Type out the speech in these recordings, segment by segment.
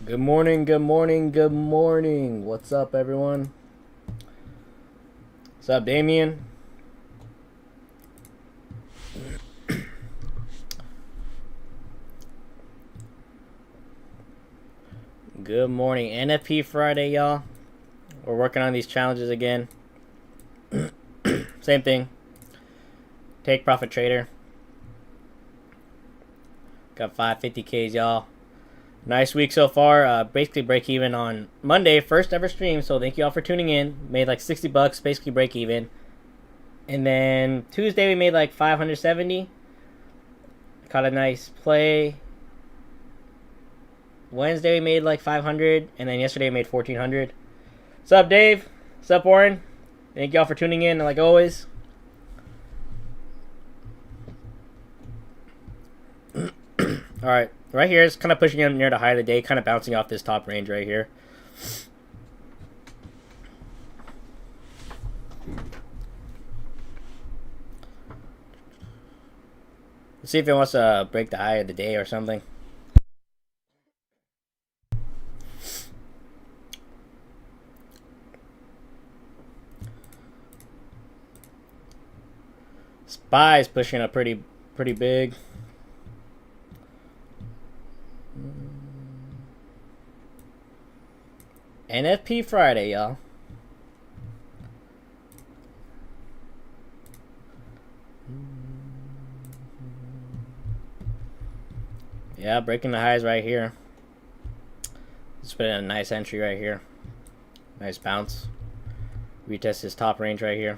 Good morning, good morning, good morning. What's up, everyone? What's up, Damien? Good morning. NFP Friday, y'all. We're working on these challenges again. Same thing. TakeProfitTrader. Got 550Ks, y'all. Nice week so far. Basically break even on Monday, first ever stream. So thank you all for tuning in. Made like $60, basically break even. And then Tuesday we made like 570. Caught a nice play. Wednesday we made like 500, and then yesterday we made 1400. What's up, Dave? What's up, Warren? Thank y'all for tuning in, like always. All right, right here is kind of pushing him near the high of the day, kind of bouncing off this top range right here. Let's see if it wants to break the high of the day or something. SPY's pushing up pretty big. NFP Friday, y'all. Yeah, breaking the highs right here. Let's put in a nice entry right here. Nice bounce. Retest this top range right here.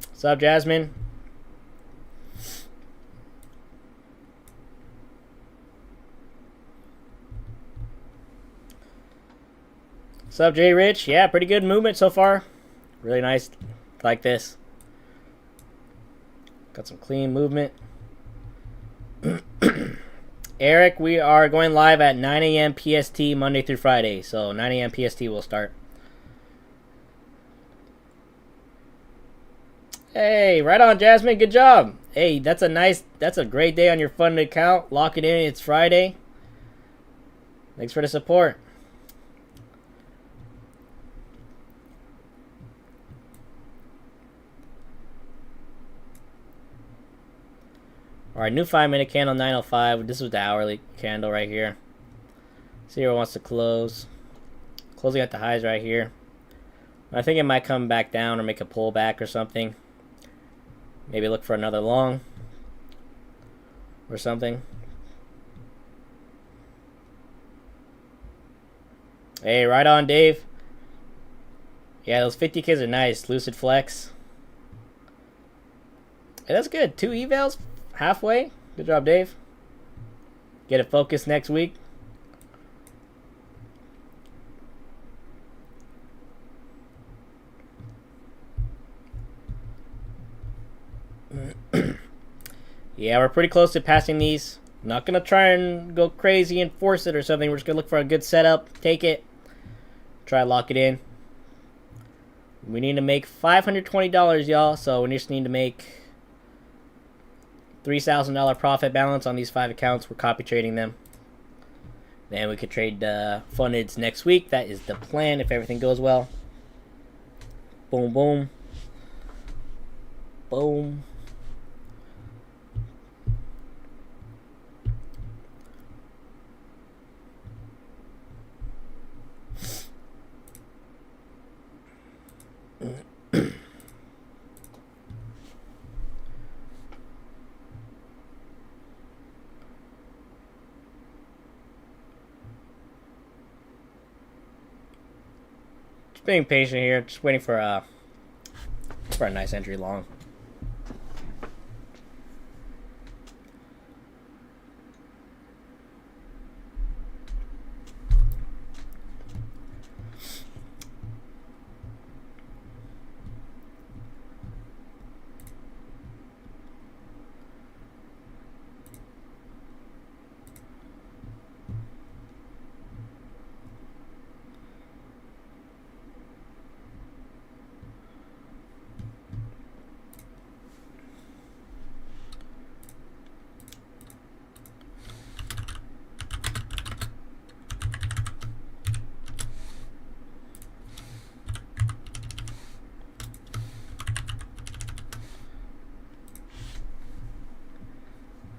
What's up, Jasmine? What's up, Jay Rich? Yeah, pretty good movement so far. Really nice, like this. Got some clean movement. Eric, we are going live at 9 a.m. PST Monday through Friday. So 9 a.m. PST will start. Hey, right on, Jasmine. Good job. Hey, that's a great day on your funded account. Lock it in. It's Friday. Thanks for the support. All right, new 5-minute candle, 9:05. This was the hourly candle right here. See where it wants to close. Closing at the highs right here. I think it might come back down or make a pullback or something. Maybe look for another long or something. Hey, right on, Dave. Yeah, those 50Ks are nice. Lucid Flex. Hey, that's good. 2 evals halfway. Good job, Dave. Get it focused next week. Yeah, we're pretty close to passing these. Not going to try and go crazy and force it or something. We're just going to look for a good setup. Take it. Try to lock it in. We need to make $520, y'all. So we just need to make $3,000 profit balance on these 5 accounts. We're copy trading them. Then we could trade fundeds next week. That is the plan if everything goes well. Boom, boom. Boom. Just being patient here, just waiting for a nice entry long.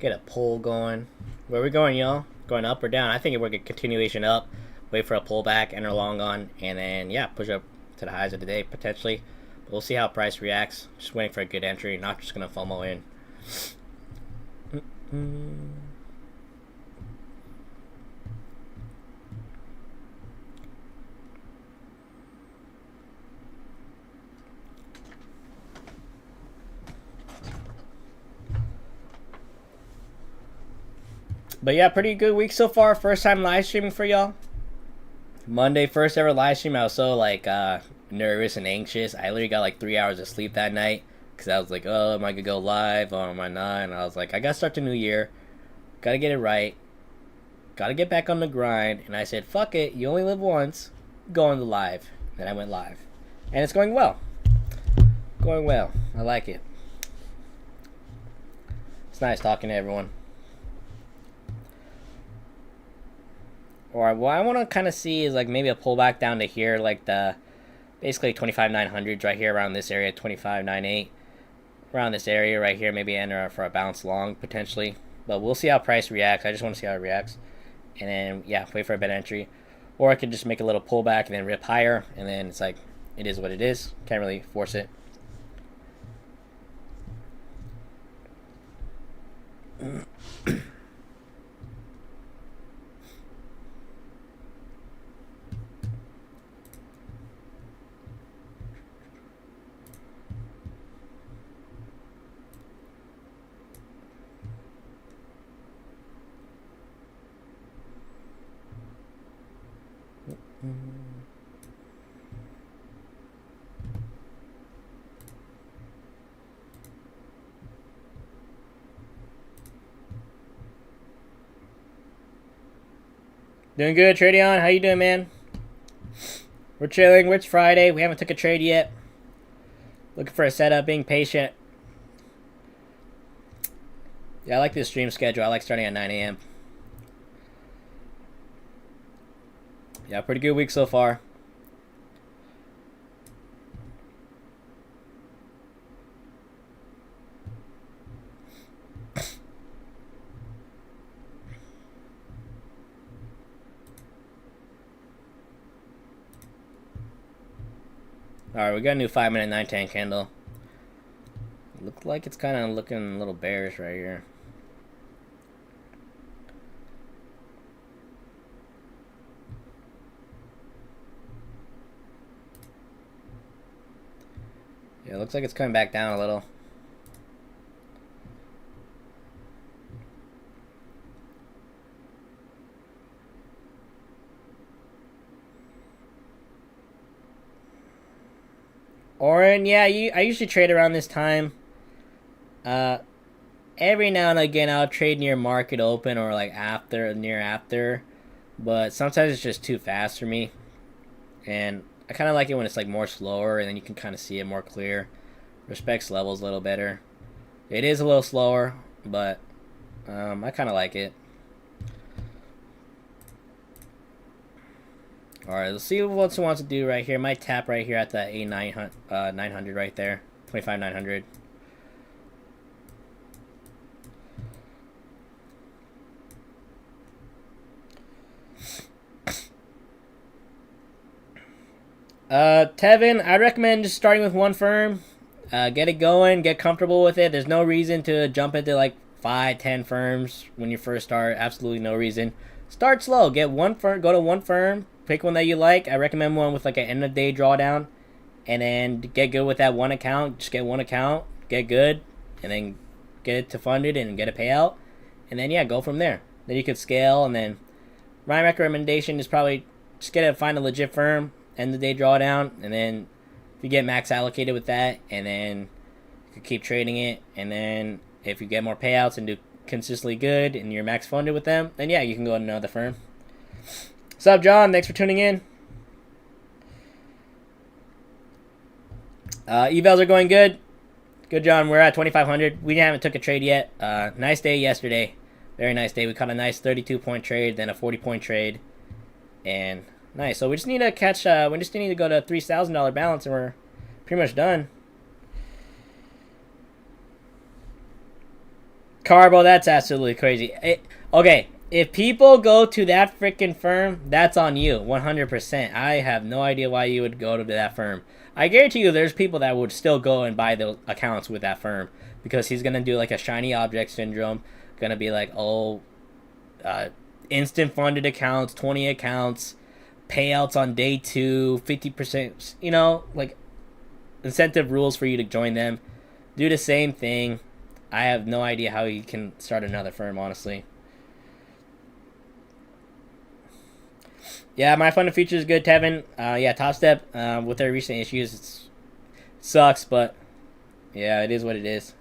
Get a pull going. Where we going, y'all? Going up or down? I think we're going to continuation up. Wait for a pullback, enter long on, and then, yeah, push up to the highs of the day, potentially. But we'll see how price reacts. Just waiting for a good entry. Not just going to FOMO in. But yeah, pretty good week so far. First time live streaming for y'all. Monday, first ever live stream. I was so like nervous and anxious. I literally got like 3 hours of sleep that night because I was like, oh, am I gonna go live or am I not? And I was like, I gotta start the new year. Gotta get it right. Gotta get back on the grind. And I said, fuck it. You only live once. Go on the live. And I went live. And it's going well. Going well. I like it. It's nice talking to everyone. Or what I want to kind of see is like maybe a pullback down to here, like the basically 25,900s right here around this area, 25,98 around this area right here. Maybe enter for a bounce long potentially, but we'll see how price reacts. I just want to see how it reacts, and then yeah, wait for a better entry, or I could just make a little pullback and then rip higher, and then it's like it is what it is. Can't really force it. Doing good, Tradion. How you doing, man? We're chilling. It's Friday. We haven't took a trade yet. Looking for a setup, being patient. Yeah, I like this stream schedule. I like starting at 9 a.m. Yeah, pretty good week so far. Alright, we got a new 5-minute 910 candle. Looks like it's kind of looking a little bearish right here. Yeah, it looks like it's coming back down a little. Oren, yeah, I usually trade around this time. Every now and again I'll trade near market open or like near after, but sometimes it's just too fast for me. And I kind of like it when it's like more slower and then you can kind of see it more clear. Respects levels a little better. It is a little slower, but I kind of like it. Alright, let's see what it wants to do right here. Might tap right here at the A900 right there. 25,900. Tevin, I recommend just starting with one firm. Get it going, get comfortable with it. There's no reason to jump into like 5-10 firms when you first start. Absolutely no reason. Start slow. Get one firm. Go to one firm. Pick one that you like. I recommend one with like an end of day drawdown, and then get good with that one account. Just get one account, get good, and then get it to funded and get a payout, and then yeah, go from there. Then you could scale, and then my recommendation is probably just find a legit firm, end of day drawdown, and then if you get max allocated with that, and then you could keep trading it, and then if you get more payouts and do consistently good and you're max funded with them, then yeah, you can go to another firm. What's up, John? Thanks for tuning in. Evals are going good. Good, John. We're at 2,500. We haven't took a trade yet. Nice day yesterday. Very nice day. We caught a nice 32-point trade, then a 40-point trade. And nice. So we just need to catch, we just need to go to a $3,000 balance and we're pretty much done. Carbo, that's absolutely crazy. Okay, if people go to that freaking firm, that's on you, 100%. I have no idea why you would go to that firm. I guarantee you there's people that would still go and buy those accounts with that firm because he's going to do like a shiny object syndrome. Going to be like, oh, instant funded accounts, 20 accounts, payouts on day 2, 50%, you know, like incentive rules for you to join them. Do the same thing. I have no idea how you can start another firm, honestly. Yeah, MyFundedFutures is good, Tevin. Yeah, Top Step, with their recent issues, it sucks, but yeah, it is what it is.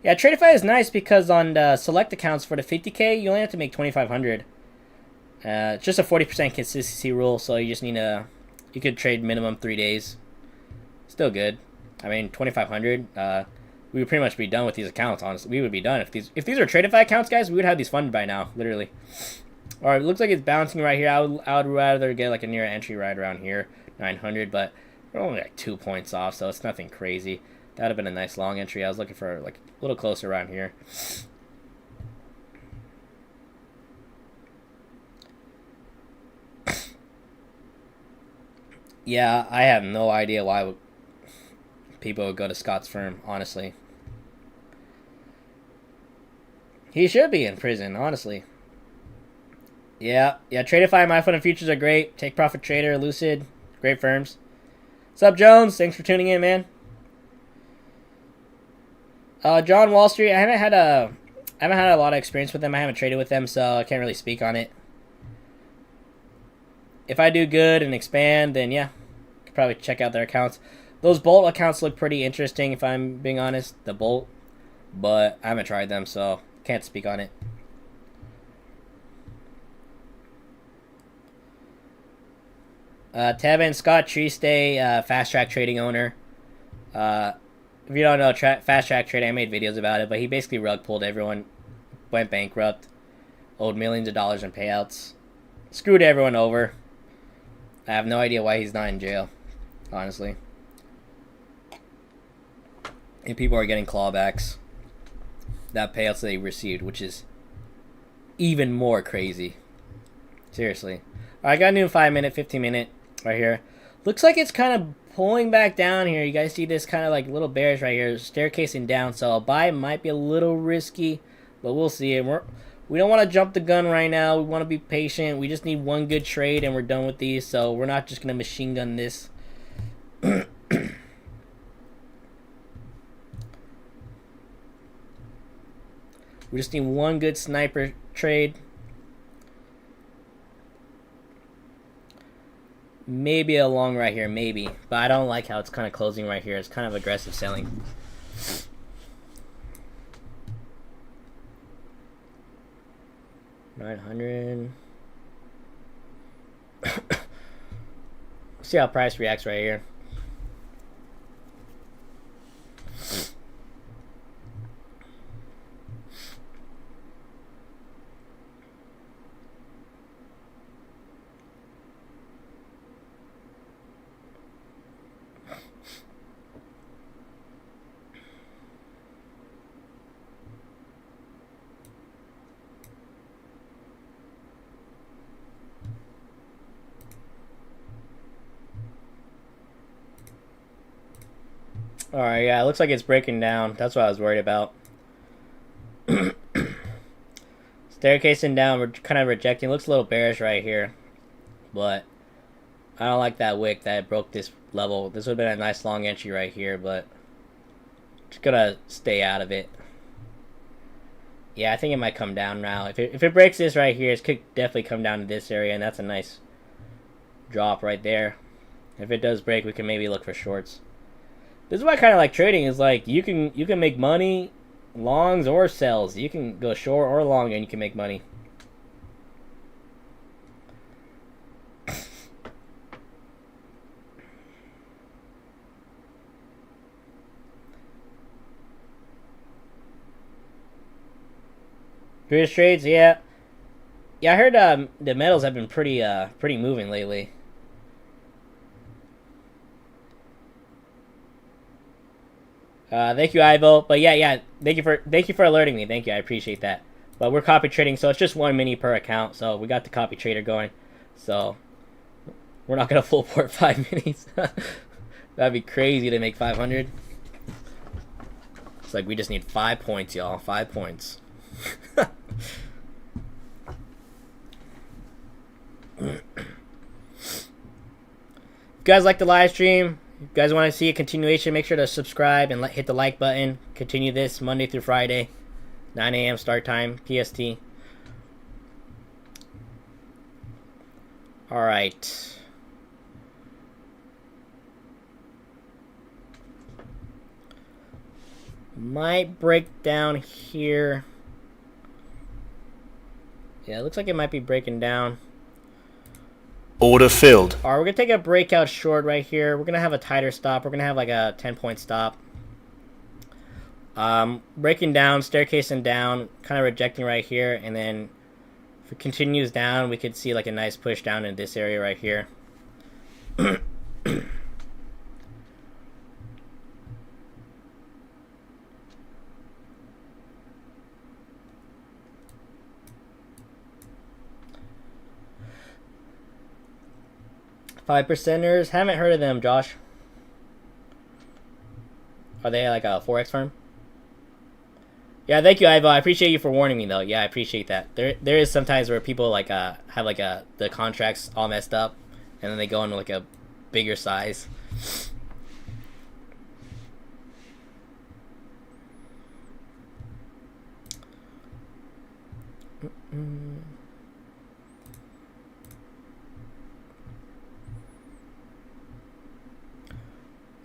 Yeah, Tradeify is nice because on the select accounts for the 50K, you only have to make 2,500. It's just a 40% consistency rule, so you just need you could trade minimum 3 days. Still good. I mean, 2,500. We would pretty much be done with these accounts. Honestly, we would be done if these are Tradeify accounts, guys. We would have these funded by now, literally. All right, it looks like it's bouncing right here. I would rather get like a near entry right around here, 900, but we're only like 2 points off, so it's nothing crazy. That would have been a nice long entry. I was looking for like a little closer around here. Yeah, I have no idea why people would go to Scott's firm, honestly. He should be in prison, honestly. Yeah, Tradeify, MyFundedFutures are great. TakeProfitTrader, Lucid, great firms. What's up, Jones? Thanks for tuning in, man. John Wall Street, I haven't had a lot of experience with them. I haven't traded with them, so I can't really speak on it. If I do good and expand, then yeah, could probably check out their accounts. Those Bolt accounts look pretty interesting, if I'm being honest, the Bolt, but I haven't tried them, so can't speak on it. Tevin Scott TradeDay, fast track trading owner. If you don't know, fast track trading, I made videos about it, but he basically rug pulled everyone, went bankrupt, owed millions of dollars in payouts, screwed everyone over. I have no idea why he's not in jail, honestly. And people are getting clawbacks, that payouts they received, which is even more crazy. Seriously. I got a new 5-minute, 15-minute right here. Looks like it's kind of pulling back down here. You guys see this kind of like little bears right here, staircasing down. So a buy might be a little risky, but we'll see. We don't want to jump the gun right now. We want to be patient. We just need one good trade and we're done with these. So we're not just going to machine gun this. We just need one good sniper trade. Maybe a long right here, maybe. But I don't like how it's kind of closing right here. It's kind of aggressive selling. $900. See how price reacts right here. Alright, yeah, it looks like it's breaking down. That's what I was worried about. Staircasing down, we're kind of rejecting. Looks a little bearish right here. But I don't like that wick that broke this level. This would have been a nice long entry right here, but just gonna stay out of it. Yeah, I think it might come down now. If it breaks this right here, it could definitely come down to this area, and that's a nice drop right there. If it does break, we can maybe look for shorts. This is why I kind of like trading. Is like you can make money, longs or sells. You can go short or long, and you can make money. British trades, yeah. Yeah, I heard the metals have been pretty moving lately. Thank you, Ivo. But yeah. Thank you for alerting me. Thank you. I appreciate that. But we're copy trading, so it's just 1 mini per account. So we got the copy trader going. So we're not gonna full port 5 minis. That'd be crazy to make 500. It's like we just need 5 points, y'all. 5 points. If you guys like the live stream, if you guys want to see a continuation, make sure to subscribe and hit the like button. Continue this Monday through Friday, 9 a.m. start time, PST. Alright. Might break down here. Yeah, it looks like it might be breaking down. Order filled. Alright, we're going to take a breakout short right here. We're going to have a tighter stop. We're going to have like a 10-point stop. Breaking down, staircasing down, kind of rejecting right here. And then if it continues down, we could see like a nice push down in this area right here. 5%ers, haven't heard of them, Josh. Are they like a Forex firm? Yeah, thank you, Ivo. I appreciate you for warning me, though. Yeah, I appreciate that. There is sometimes where people like have like the contracts all messed up, and then they go into like a bigger size.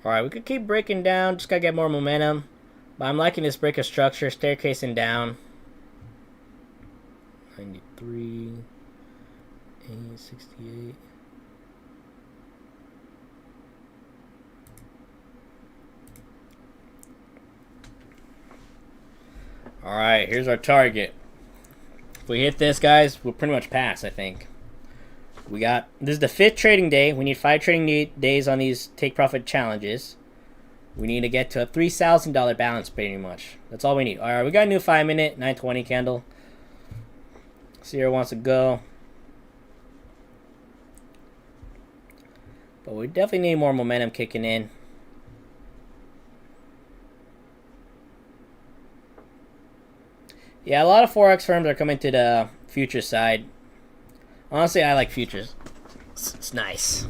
Alright, we could keep breaking down. Just gotta get more momentum. But I'm liking this break of structure. Staircasing down. 93. 868. Alright, here's our target. If we hit this, guys, we'll pretty much pass, I think. This is the 5th trading day. We need 5 trading days on these take profit challenges. We need to get to a $3,000 balance pretty much. That's all we need. Alright, we got a new 5-minute 920 candle. See where it wants to go. But we definitely need more momentum kicking in. Yeah, a lot of Forex firms are coming to the futures side. Honestly, I like futures. It's nice.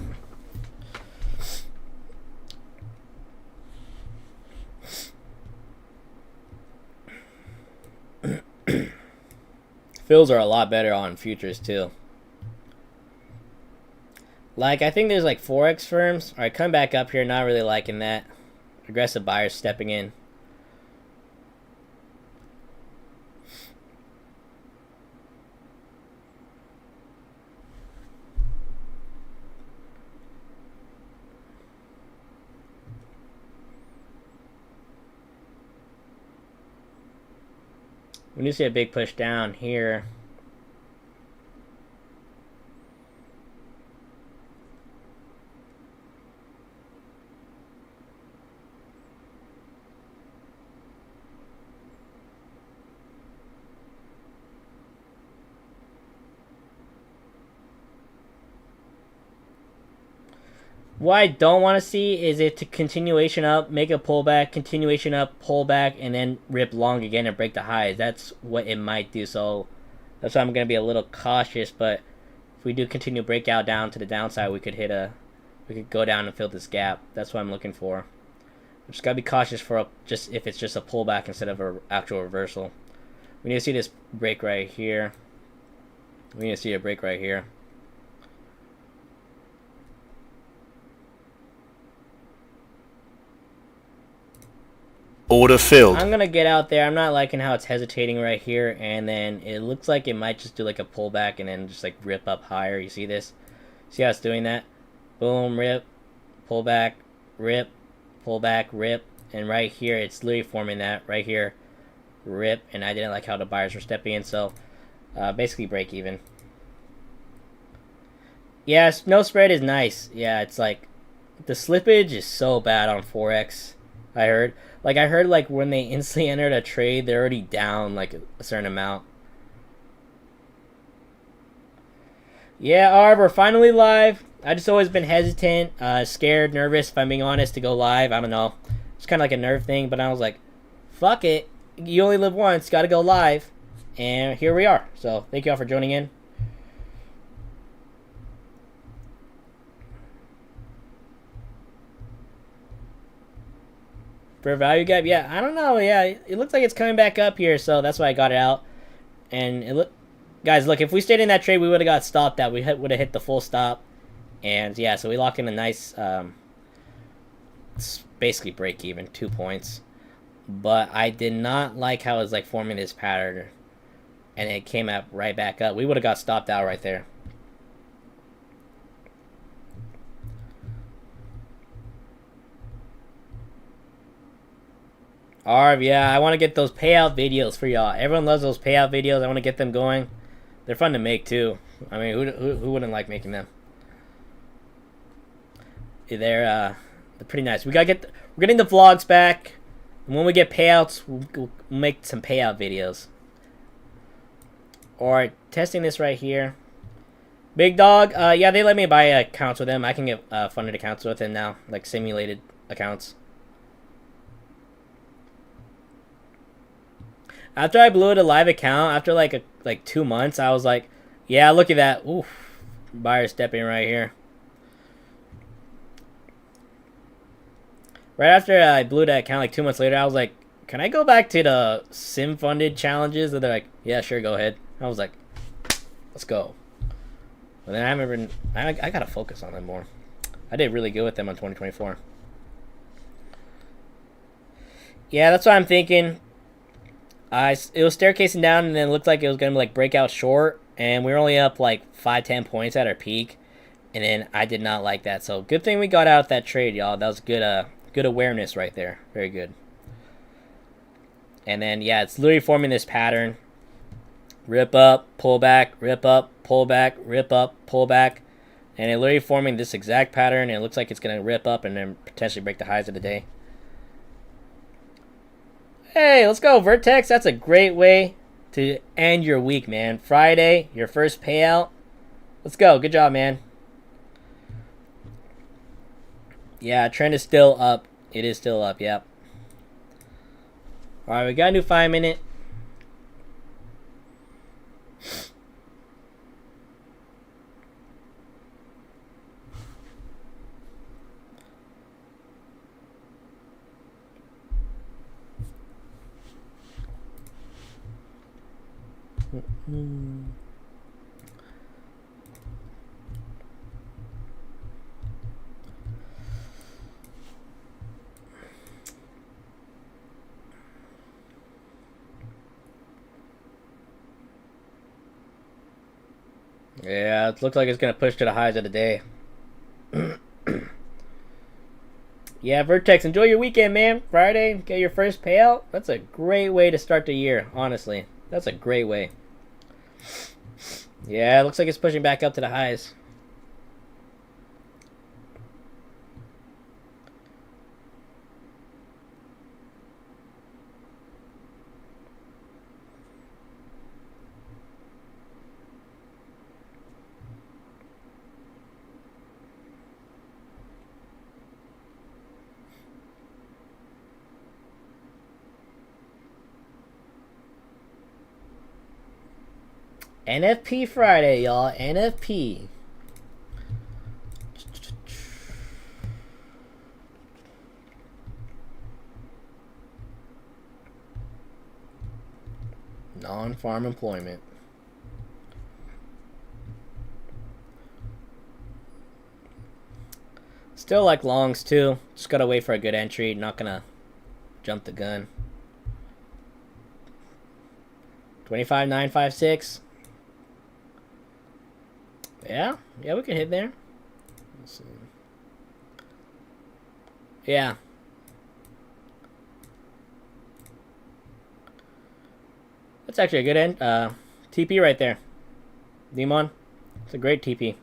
Fills are a lot better on futures too. Like, I think there's like Forex firms. Alright, come back up here. Not really liking that. Aggressive buyers stepping in. We need to see a big push down here. What I don't want to see is it to continuation up, make a pullback, continuation up, pullback, and then rip long again and break the highs. That's what it might do. So that's why I'm going to be a little cautious. But if we do continue breakout down to the downside, we could go down and fill this gap. That's what I'm looking for. We just got to be cautious for if it's just a pullback instead of an actual reversal. We need to see this break right here. We need to see a break right here. Order filled. I'm gonna get out there. I'm not liking how it's hesitating right here, and then it looks like it might just do like a pullback and then just like rip up higher. You see this? See how it's doing that? Boom, rip, pullback, rip, pullback, rip, and right here it's literally forming that right here, rip, and I didn't like how the buyers were stepping in, so basically break even. Yes, no spread is nice. Yeah, it's like the slippage is so bad on Forex. I heard. Like, I heard, like, when they instantly entered a trade, they're already down, like, a certain amount. Yeah, Arv, we're finally live. I just always been hesitant, scared, nervous, if I'm being honest, to go live. I don't know. It's kind of like a nerve thing, but I was like, fuck it. You only live once. Got to go live. And here we are. So, thank you all for joining in. For value gap, yeah, I don't know. Yeah, it looks like it's coming back up here, so that's why I got it out. And it guys, look, if we stayed in that trade, we would have got stopped out. We would have hit the full stop, and yeah, so we lock in a nice, it's basically break even, 2 points. But I did not like how it was like forming this pattern, and it came up right back up. We would have got stopped out right there. Arv, yeah, I want to get those payout videos for y'all. Everyone loves those payout videos. I want to get them going. They're fun to make too. I mean, who wouldn't like making them? They're pretty nice. We're getting the vlogs back, and when we get payouts, we'll make some payout videos. Alright, testing this right here. Big Dog, yeah, they let me buy accounts with them. I can get funded accounts with them now, like simulated accounts. After I blew it a live account, after like 2 months, I was like, yeah, look at that. Oof. Buyer stepping right here. Right after I blew that account, like 2 months later, I was like, can I go back to the sim funded challenges? And they're like, yeah, sure, go ahead. I was like, let's go. But then I gotta focus on them more. I did really good with them on 2024. Yeah, that's what I'm thinking. It was staircasing down, and then it looked like it was gonna like break out short, and we were only up like 5-10 points at our peak, and then I did not like that. So good thing we got out that trade, y'all. That was good. Good awareness right there. Very good. And then yeah, it's literally forming this pattern: rip up, pull back, rip up, pull back, rip up, pull back, and it literally forming this exact pattern. And it looks like it's gonna rip up and then potentially break the highs of the day. Hey, let's go, Vertex. That's a great way to end your week, man. Friday, your first payout. Let's go. Good job, man. Yeah, trend is still up. It is still up, yep. Alright, we got a new 5-minute. Yeah, it looks like it's going to push to the highs of the day. Yeah, Vertex, enjoy your weekend, man. Friday, get your first payout. That's a great way to start the year, honestly. That's a great way. Yeah, it looks like it's pushing back up to the highs. NFP Friday, y'all. NFP. Non-farm employment. Still like longs too. Just gotta wait for a good entry. Not gonna jump the gun. 25,956. Yeah, we can hit there. Let's see. Yeah. That's actually a good end. TP right there. Demon. It's a great TP.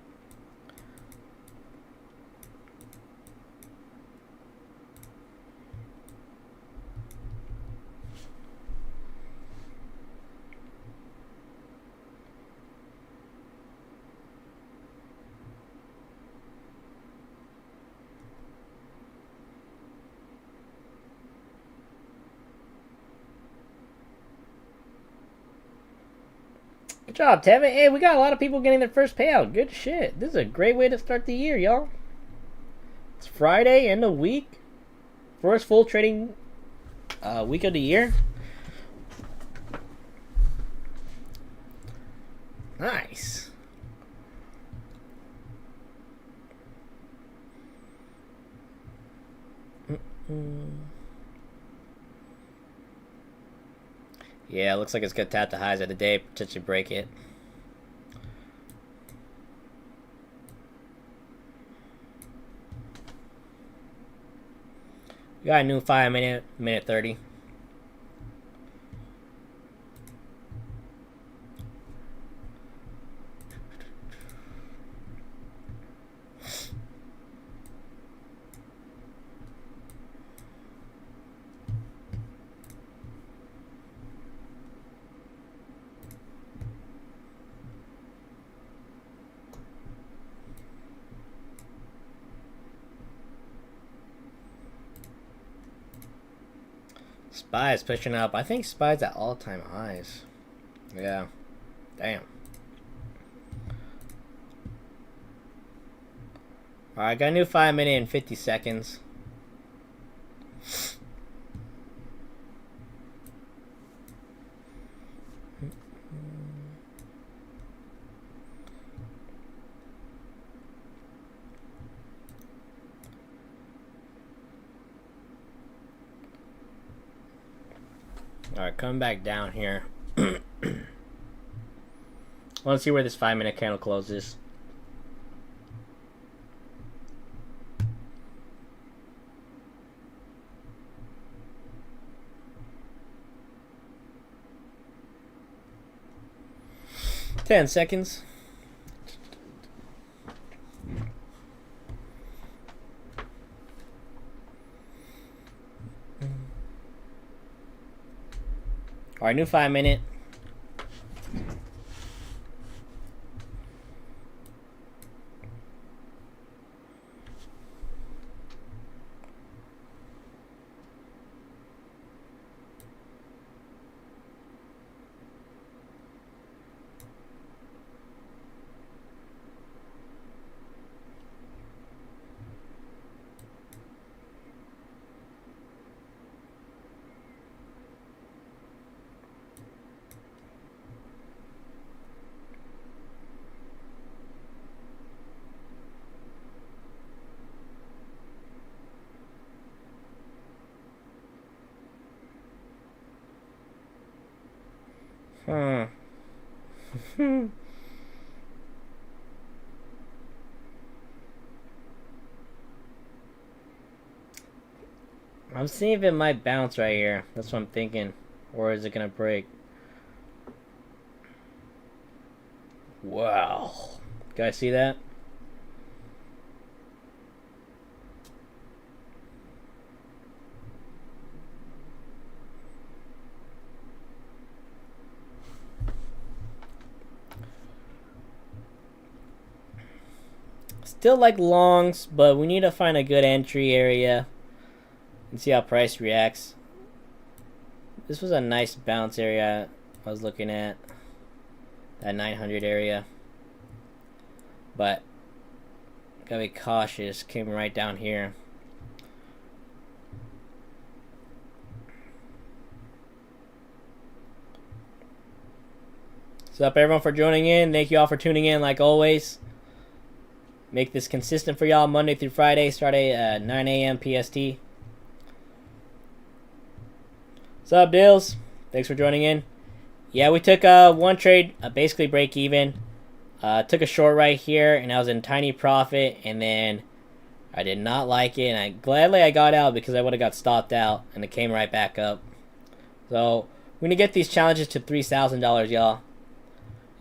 Good job, Tevin. Hey, we got a lot of people getting their first payout. Good shit. This is a great way to start the year, y'all. It's Friday, end of week. First full trading week of the year. Nice. Yeah, looks like it's gonna tap the highs of the day, potentially break it. We got a new 5 minute, minute 30. SPY is pushing up. I think SPY's at all-time highs. Yeah. Damn. Alright, got a new 5 minute and 50 seconds. Alright, coming back down here. I want to see where this 5 minute candle closes. Ten seconds. Alright, new 5 minute. I'm seeing if it might bounce right here. That's what I'm thinking. Or is it gonna break? Wow. Guys see that? Still like longs, but we need to find a good entry area and see how price reacts. This was a nice bounce area I was looking at, that 900 area, but gotta be cautious. Came right down here. What's up, everyone, for joining in? Thank you all for tuning in, like always. Make this consistent for y'all Monday through Friday, starting at 9 a.m. PST. What's up, Dills? Thanks for joining in. Yeah, we took one trade, basically break even. Took a short right here, and I was in tiny profit, and then I did not like it, and gladly I got out because I would have got stopped out, and it came right back up. So we're gonna get these challenges to $3,000, y'all.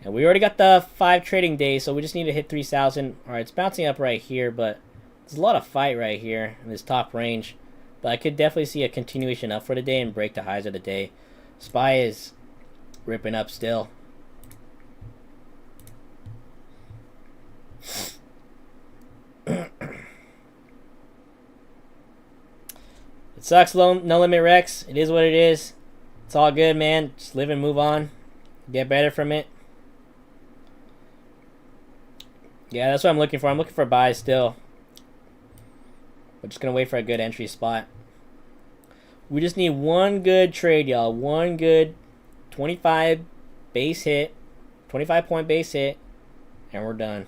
And we already got the 5 trading days, so we just need to hit 3,000. Alright, it's bouncing up right here, but there's a lot of fight right here in this top range. But I could definitely see a continuation up for the day and break the highs of the day. SPY is ripping up still. It sucks, no limit Rex. It is what it is. It's all good, man. Just live and move on. Get better from it. Yeah, that's what I'm looking for. I'm looking for buys still. We're just gonna wait for a good entry spot. We just need one good trade, y'all. One good 25 base hit, 25-point base hit, and we're done.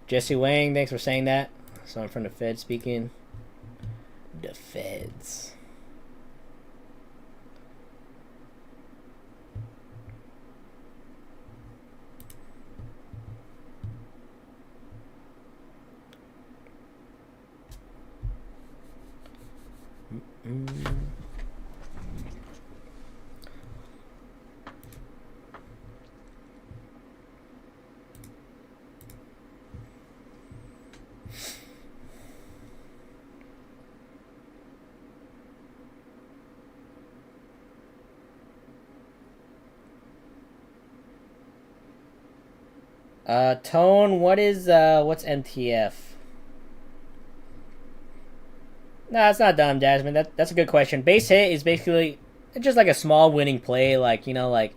Jesse Wang, thanks for saying that. So I'm from the Fed speaking. The Feds. Tone, what's MTF? No, it's not dumb, Jasmine. That's a good question. Base hit is basically it's just like a small winning play, like, you know, like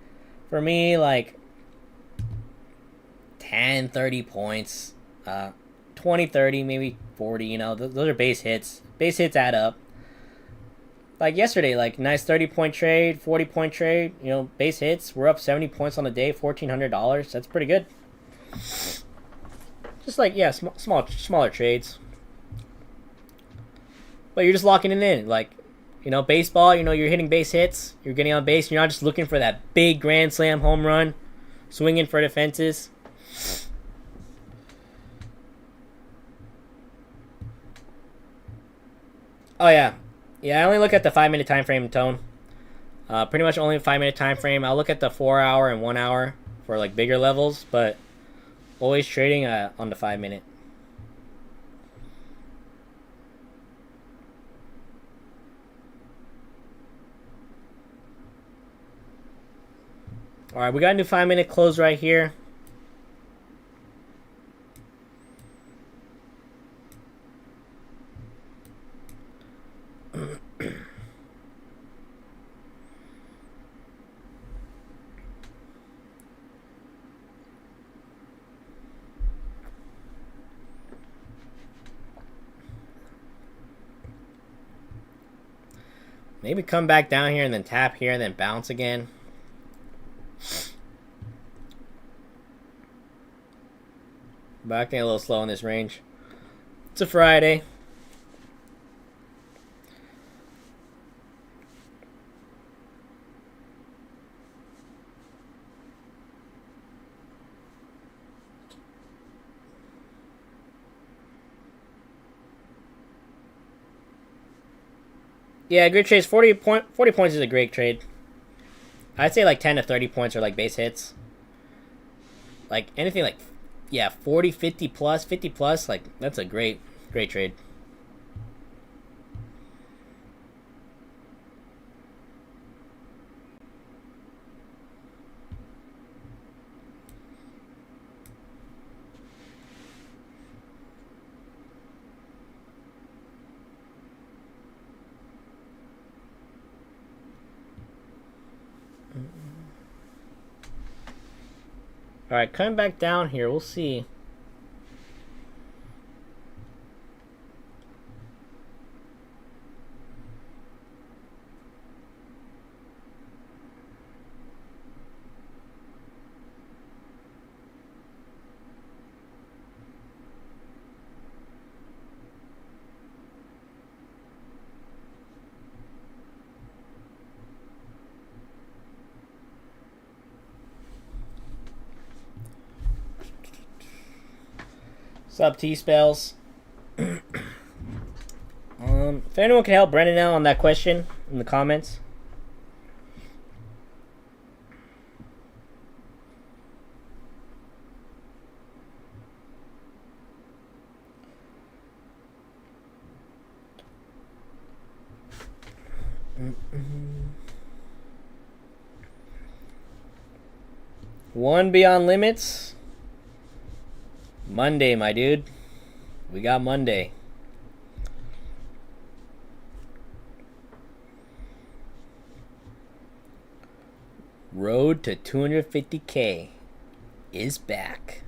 for me, like 10, 30 points, 20, 30, maybe 40, you know, those are base hits. Base hits add up. Like yesterday, like nice 30-point trade, 40-point trade, you know, base hits. We're up 70 points on the day, $1,400. That's pretty good. Just like, yeah, smaller trades. But you're just locking it in. Like, you know, baseball, you know, you're hitting base hits. You're getting on base. You're not just looking for that big grand slam home run. Swinging for the fences. Oh, yeah. Yeah, I only look at the 5-minute time frame, Tone. Pretty much only a 5-minute time frame. I'll look at the 4-hour and 1 hour for, like, bigger levels. But always trading on the 5-minute. Alright, we got a new 5-minute close right here. Maybe come back down here and then tap here and then bounce again. But acting a little slow in this range. It's a Friday. Yeah, good trades. 40 points is a great trade. I'd say like 10 to 30 points are like base hits. Like anything like, yeah, 40, 50 plus, 50 plus, like that's a great trade. Alright, coming back down here, we'll see. What's up, T-Spells? If anyone can help Brendan out on that question in the comments. One beyond limits. Monday, my dude. We got Monday. Road to 250K. is back.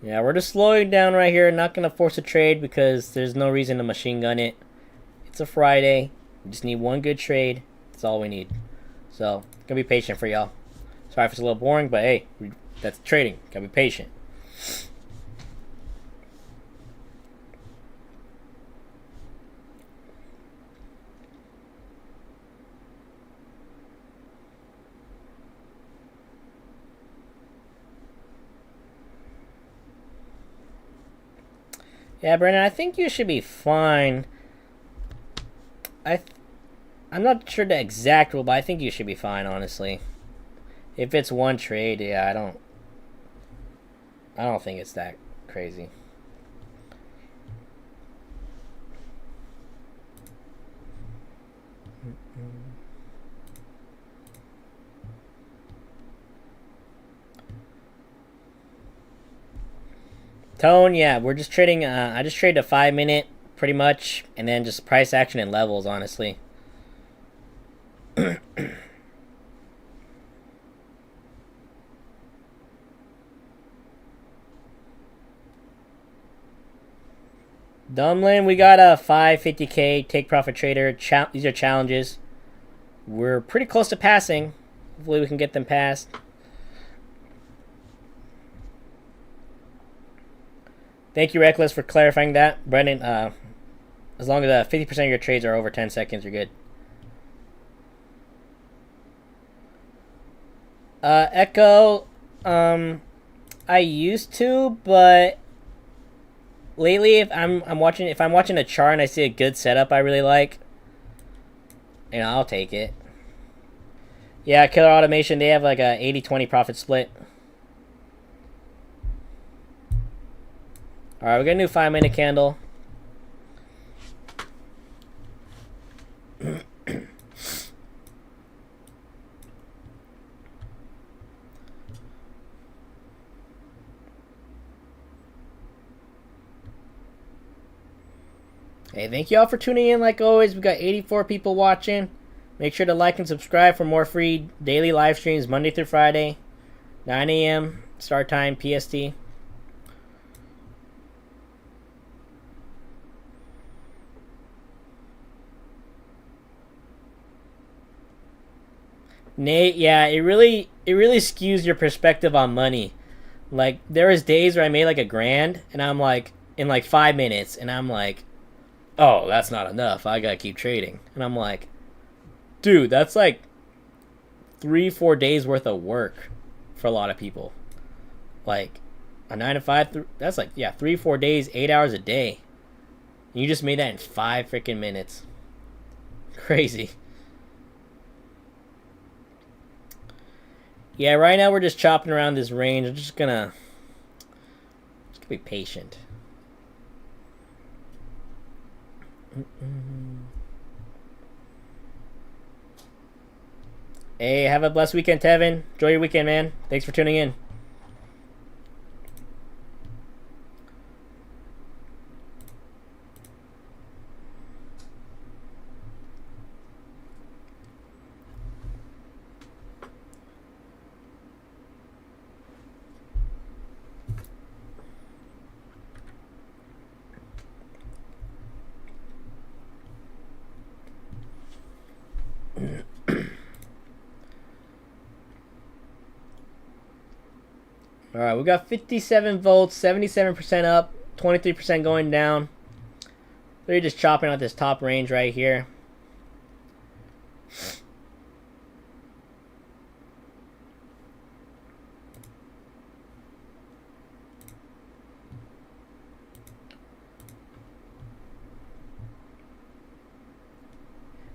Yeah, we're just slowing down right here. Not going to force a trade because there's no reason to machine gun it. It's a Friday. We just need one good trade. That's all we need. So, gonna be patient for y'all. Sorry if it's a little boring, but hey, that's trading. Gotta be patient. Yeah, Brandon, I think you should be fine. I'm not sure the exact rule, but I think you should be fine, honestly. If it's one trade, yeah, I don't think it's that crazy. Tone, yeah, we're just trading. I just traded a 5-minute, pretty much, and then just price action and levels, honestly. Dumbling, we got a 550k TakeProfitTrader. These are challenges. We're pretty close to passing. Hopefully we can get them passed. Thank you, Reckless, for clarifying that. Brendan, as long as 50% of your trades are over 10 seconds, you're good. Echo, I used to, but lately, if I'm watching a chart and I see a good setup I really like, I'll take it. Yeah, Killer Automation, they have like a 80-20 profit split. Alright, we got a new 5-minute candle. Hey, thank you all for tuning in. Like always, we got 84 people watching. Make sure to like and subscribe for more free daily live streams Monday through Friday, 9 a.m. start time PST. Nate, yeah, it really skews your perspective on money. Like, there was days where I made like $1,000 and I'm like, in like 5 minutes, and I'm like, oh, that's not enough, I gotta keep trading. And I'm like, dude, that's like 3-4 days worth of work for a lot of people. Like, a 9 to 5, that's like, yeah, 3-4 days, 8 hours a day. And you just made that in 5 freaking minutes. Crazy. Yeah, right now we're just chopping around this range. I'm just gonna be patient. Hey, have a blessed weekend, Tevin. Enjoy your weekend, man. Thanks for tuning in. All right, we got 57 volts, 77% up, 23% going down. They're just chopping out this top range right here.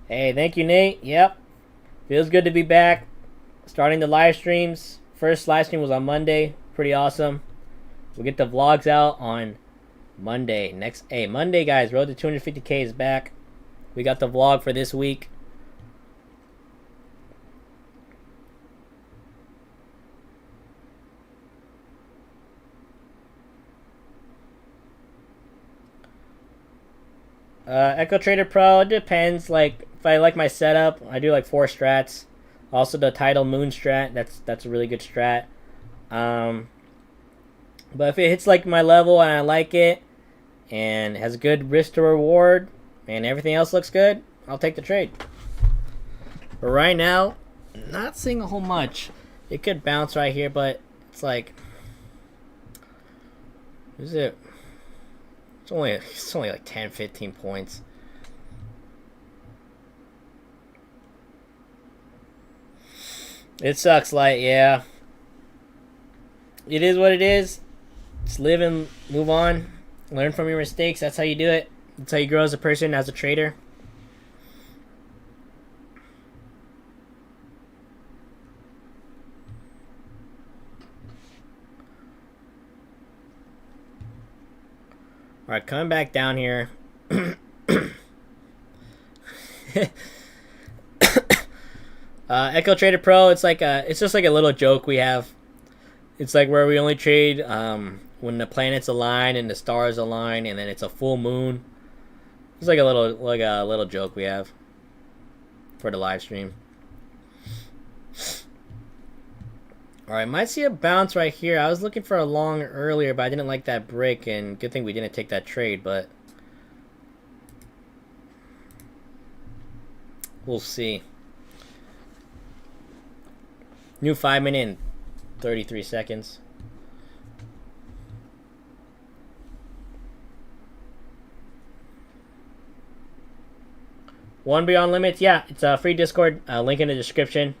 Hey, thank you, Nate. Yep. Feels good to be back. Starting the live streams. First live stream was on Monday. Pretty awesome. We'll get the vlogs out on Monday. Monday, guys. Road to 250K is back. We got the vlog for this week. Echo Trader Pro, it depends. Like, if I like my setup, I do like 4 strats. Also the Tidal Moon strat, that's a really good strat. But if it hits like my level and I like it, and has good risk to reward, and everything else looks good, I'll take the trade. But right now, not seeing a whole much. It could bounce right here, but it's like, is it? It's only like 10, 15 points. It sucks, Light. Yeah. It is what it is. Just live and move on. Learn from your mistakes. That's how you do it. That's how you grow as a person, as a trader. Alright, coming back down here. Echo Trader Pro, it's just like a little joke we have. It's like where we only trade when the planets align and the stars align, and then it's a full moon. It's like a little joke we have for the live stream. Alright, might see a bounce right here. I was looking for a long earlier, but I didn't like that break, and good thing we didn't take that trade, but we'll see. New 5 minute and 33 seconds. One Beyond Limits, yeah, it's a free Discord, link in the description.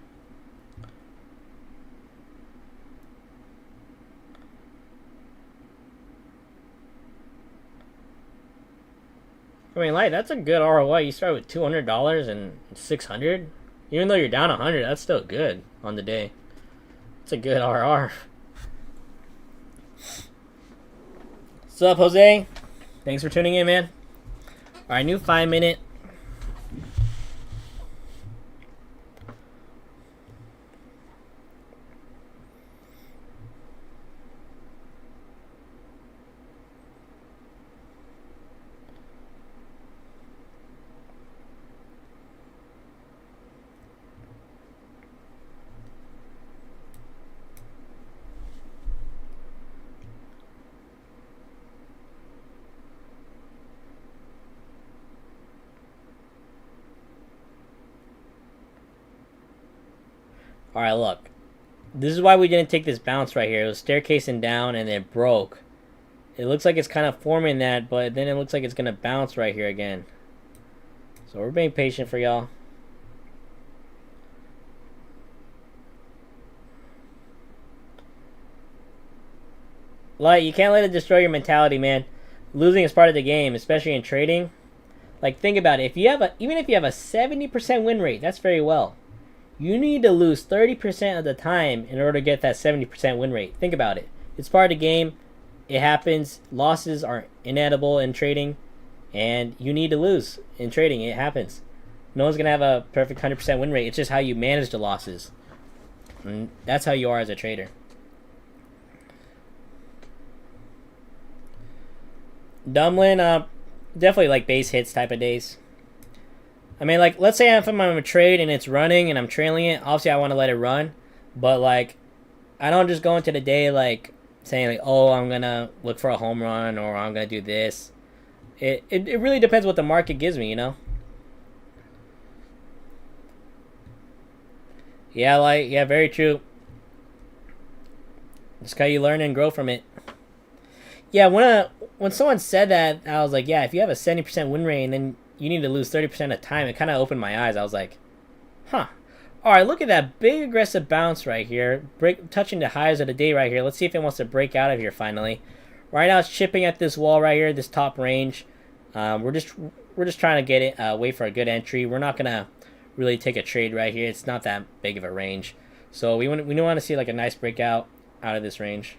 I mean, like, that's a good ROI. You start with $200 and $600. Even though you're down 100, that's still good on the day. It's a good RR. What's up, Jose? Thanks for tuning in, man. Alright, new 5 minute. Alright, look. This is why we didn't take this bounce right here. It was staircasing down and it broke. It looks like it's kind of forming that, but then it looks like it's going to bounce right here again. So we're being patient for y'all. Like, you can't let it destroy your mentality, man. Losing is part of the game, especially in trading. Like, think about it. Even if you have a 70% win rate, that's very well. You need to lose 30% of the time in order to get that 70% win rate. Think about it. It's part of the game. It happens. Losses are inevitable in trading, and you need to lose in trading. It happens. No one's going to have a perfect 100% win rate. It's just how you manage the losses. And that's how you are as a trader. Dumlin, definitely like base hits type of days. I mean, like, let's say if I'm on a trade and it's running and I'm trailing it, obviously I want to let it run. But, like, I don't just go into the day, like, saying, like, oh, I'm going to look for a home run or I'm going to do this. It really depends what the market gives me, you know? Yeah, like, yeah, very true. Just how you learn and grow from it. Yeah, when someone said that, I was like, yeah, if you have a 70% win rate and then you need to lose 30% of the time, it kind of opened my eyes. I was like, huh. Alright, look at that big aggressive bounce right here. Touching the highs of the day right here. Let's see if it wants to break out of here finally. Right now it's chipping at this wall right here, this top range. We're just trying to get it, wait for a good entry. We're not going to really take a trade right here. It's not that big of a range. So we want to see like a nice breakout out of this range.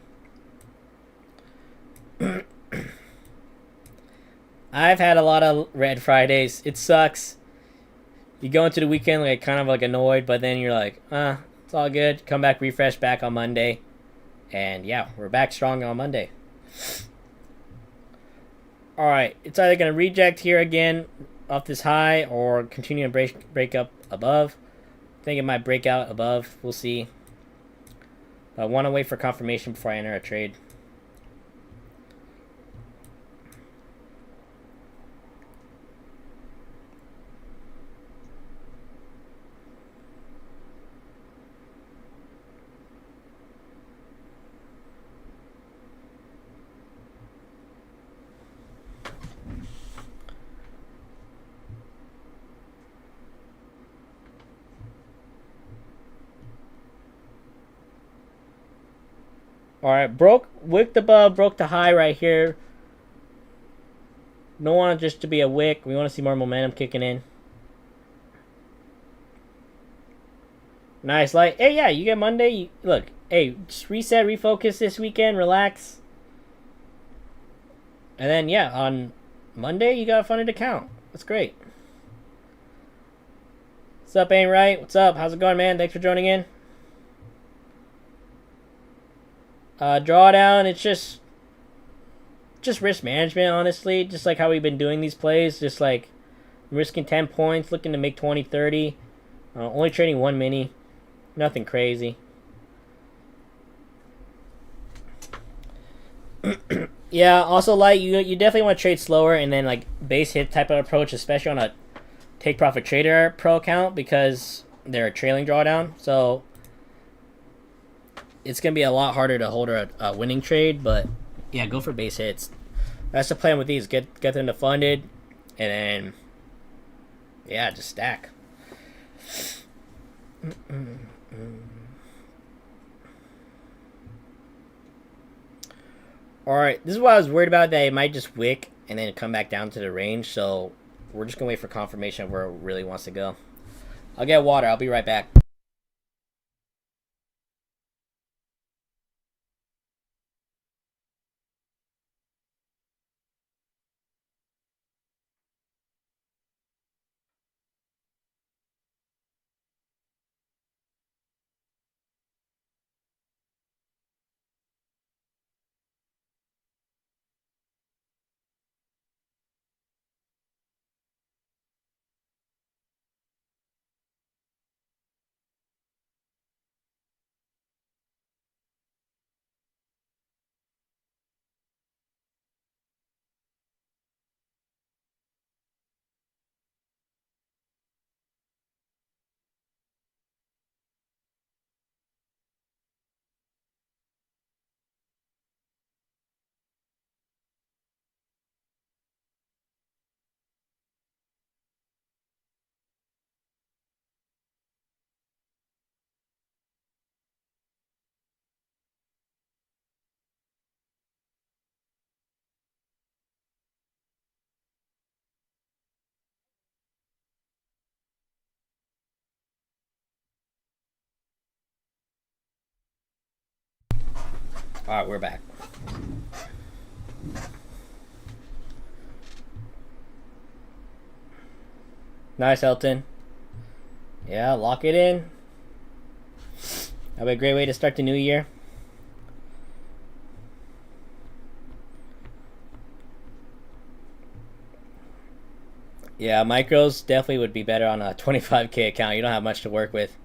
I've had a lot of red Fridays. It sucks. You go into the weekend like kind of like annoyed, but then you're like, it's all good. Come back, refresh back on Monday. And yeah, we're back strong on Monday. Alright, it's either going to reject here again off this high or continue to break up above. I think it might break out above. We'll see. I want to wait for confirmation before I enter a trade. Alright, wicked above, broke the high right here. Don't want it just to be a wick. We want to see more momentum kicking in. Nice, like, hey, yeah, you get Monday. Look, hey, just reset, refocus this weekend, relax. And then, yeah, on Monday, you got a funded account. That's great. What's up, Ain't Right? What's up? How's it going, man? Thanks for joining in. Drawdown, it's just risk management, honestly. Just like how we've been doing these plays. Just like risking 10 points, looking to make 20, 30. Only trading one mini. Nothing crazy. Yeah, also, like, you definitely want to trade slower and then, like, base hit type of approach, especially on a TakeProfitTrader Pro account because they're a trailing drawdown. So it's going to be a lot harder to hold a winning trade, but yeah, go for base hits. That's the plan with these. Get them to funded, and then, yeah, just stack. Alright, this is what I was worried about, that it might just wick and then come back down to the range, so we're just going to wait for confirmation of where it really wants to go. I'll get water. I'll be right back. Alright, we're back. Nice, Elton. Yeah, lock it in. That'll be a great way to start the new year. Yeah, micros definitely would be better on a 25K account. You don't have much to work with.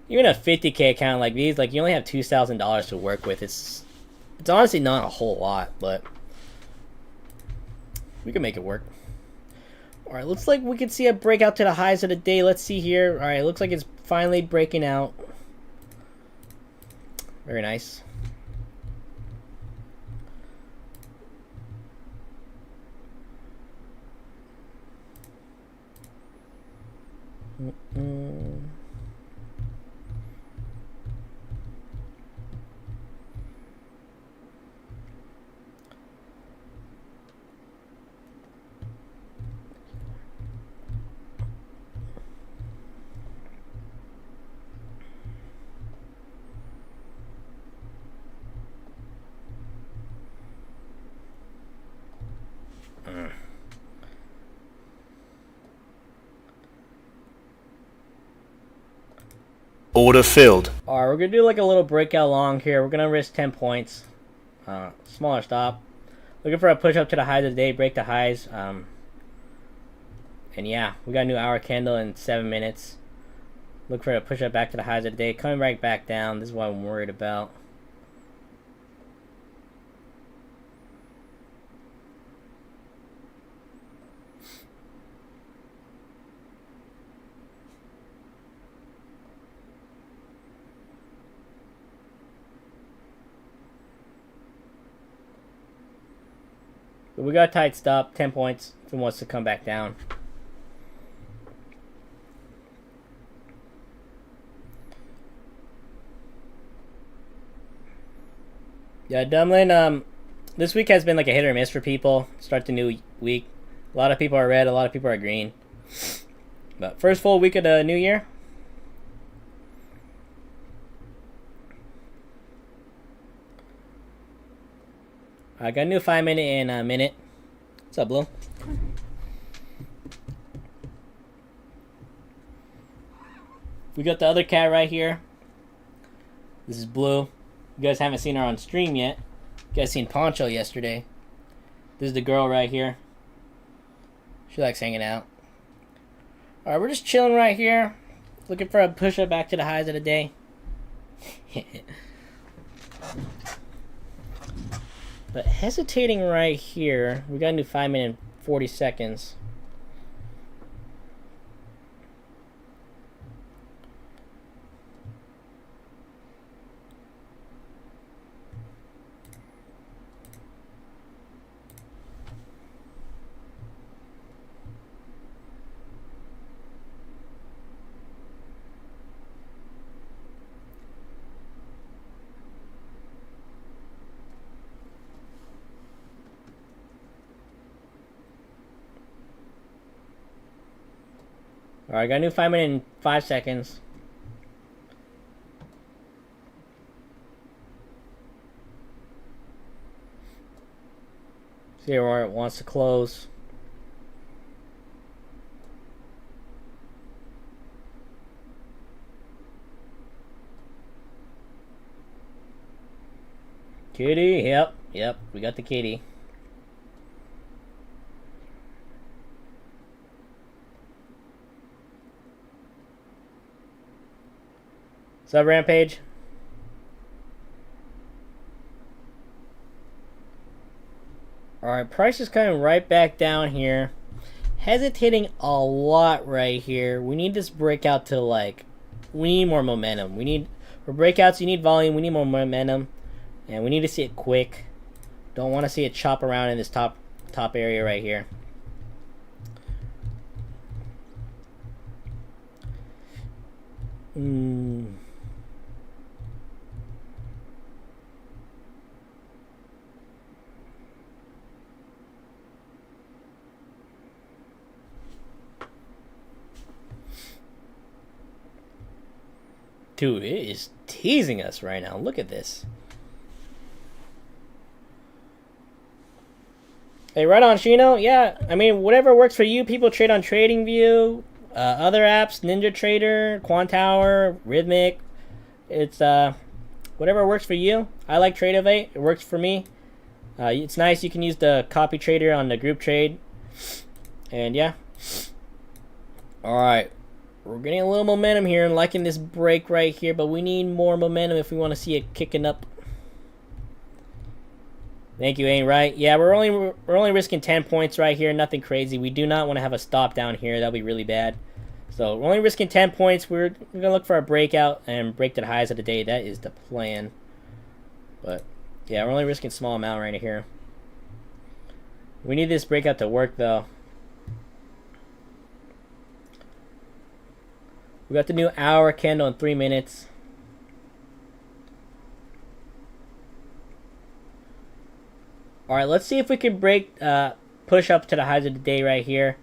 Even a 50K account like these, like, you only have $2,000 to work with. It's honestly not a whole lot, but we can make it work. Alright, looks like we can see a breakout to the highs of the day. Let's see here. Alright, looks like it's finally breaking out. Very nice. Order filled. Alright, we're going to do like a little breakout long here. We're going to risk 10 points. Smaller stop. Looking for a push up to the highs of the day, break the highs. And yeah, we got a new hour candle in 7 minutes. Look for a push up back to the highs of the day, coming right back down. This is what I'm worried about. But we got a tight stop, 10 points if it wants to come back down. Yeah, Dumlin, this week has been like a hit or miss for people. Start the new week. A lot of people are red, a lot of people are green. But first full week of the new year. I got a new 5 minute and a minute. What's up, Blue? We got the other cat right here. This is Blue. You guys haven't seen her on stream yet. You guys seen Poncho yesterday. This is the girl right here. She likes hanging out. Alright, we're just chilling right here. Looking for a push up back to the highs of the day. But hesitating right here. We got a new 5 minute and 40 seconds. Alright, got a new 5 minute and 5 seconds. See where it wants to close. Kitty, yep, we got the kitty. What's up, Rampage? Alright, price is coming right back down here. Hesitating a lot right here. We need this breakout to like... We need more momentum. We need... For breakouts, you need volume. We need more momentum. And we need to see it quick. Don't want to see it chop around in this top area right here. Dude, it is teasing us right now. Look at this. Hey, right on, Shino. Yeah, I mean, whatever works for you. People trade on TradingView, other apps, NinjaTrader, Quantower, Rithmic. It's whatever works for you. I like Tradovate. It works for me. It's nice. You can use the copy trader on the group trade. And yeah. All right. We're getting a little momentum here and liking this break right here, but we need more momentum if we want to see it kicking up. Thank you, ain't right. Yeah, we're only risking 10 points right here, nothing crazy. We do not want to have a stop down here. That'll be really bad. So we're only risking 10 points. We're gonna look for a breakout and break to the highs of the day. That is the plan. But yeah, we're only risking a small amount right here. We need this breakout to work though. We got the new hour candle in 3 minutes. Alright, let's see if we can break, push up to the highs of the day right here.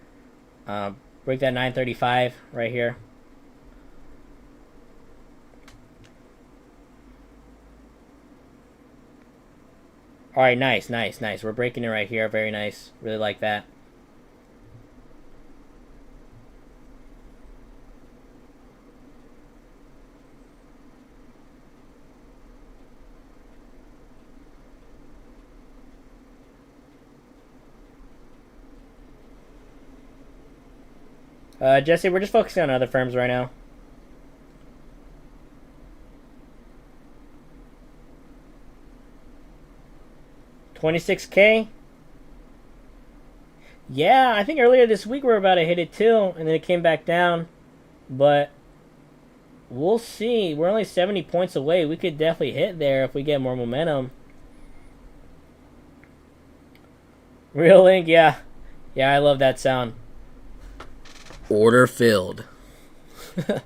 Break that 935 right here. Alright, nice. We're breaking it right here. Very nice. Really like that. Jesse, we're just focusing on other firms right now. $26K. Yeah, I think earlier this week we were about to hit it too, and then it came back down. But we'll see. We're only 70 points away. We could definitely hit there if we get more momentum. Real Link, yeah. Yeah, I love that sound. Order filled. Alright,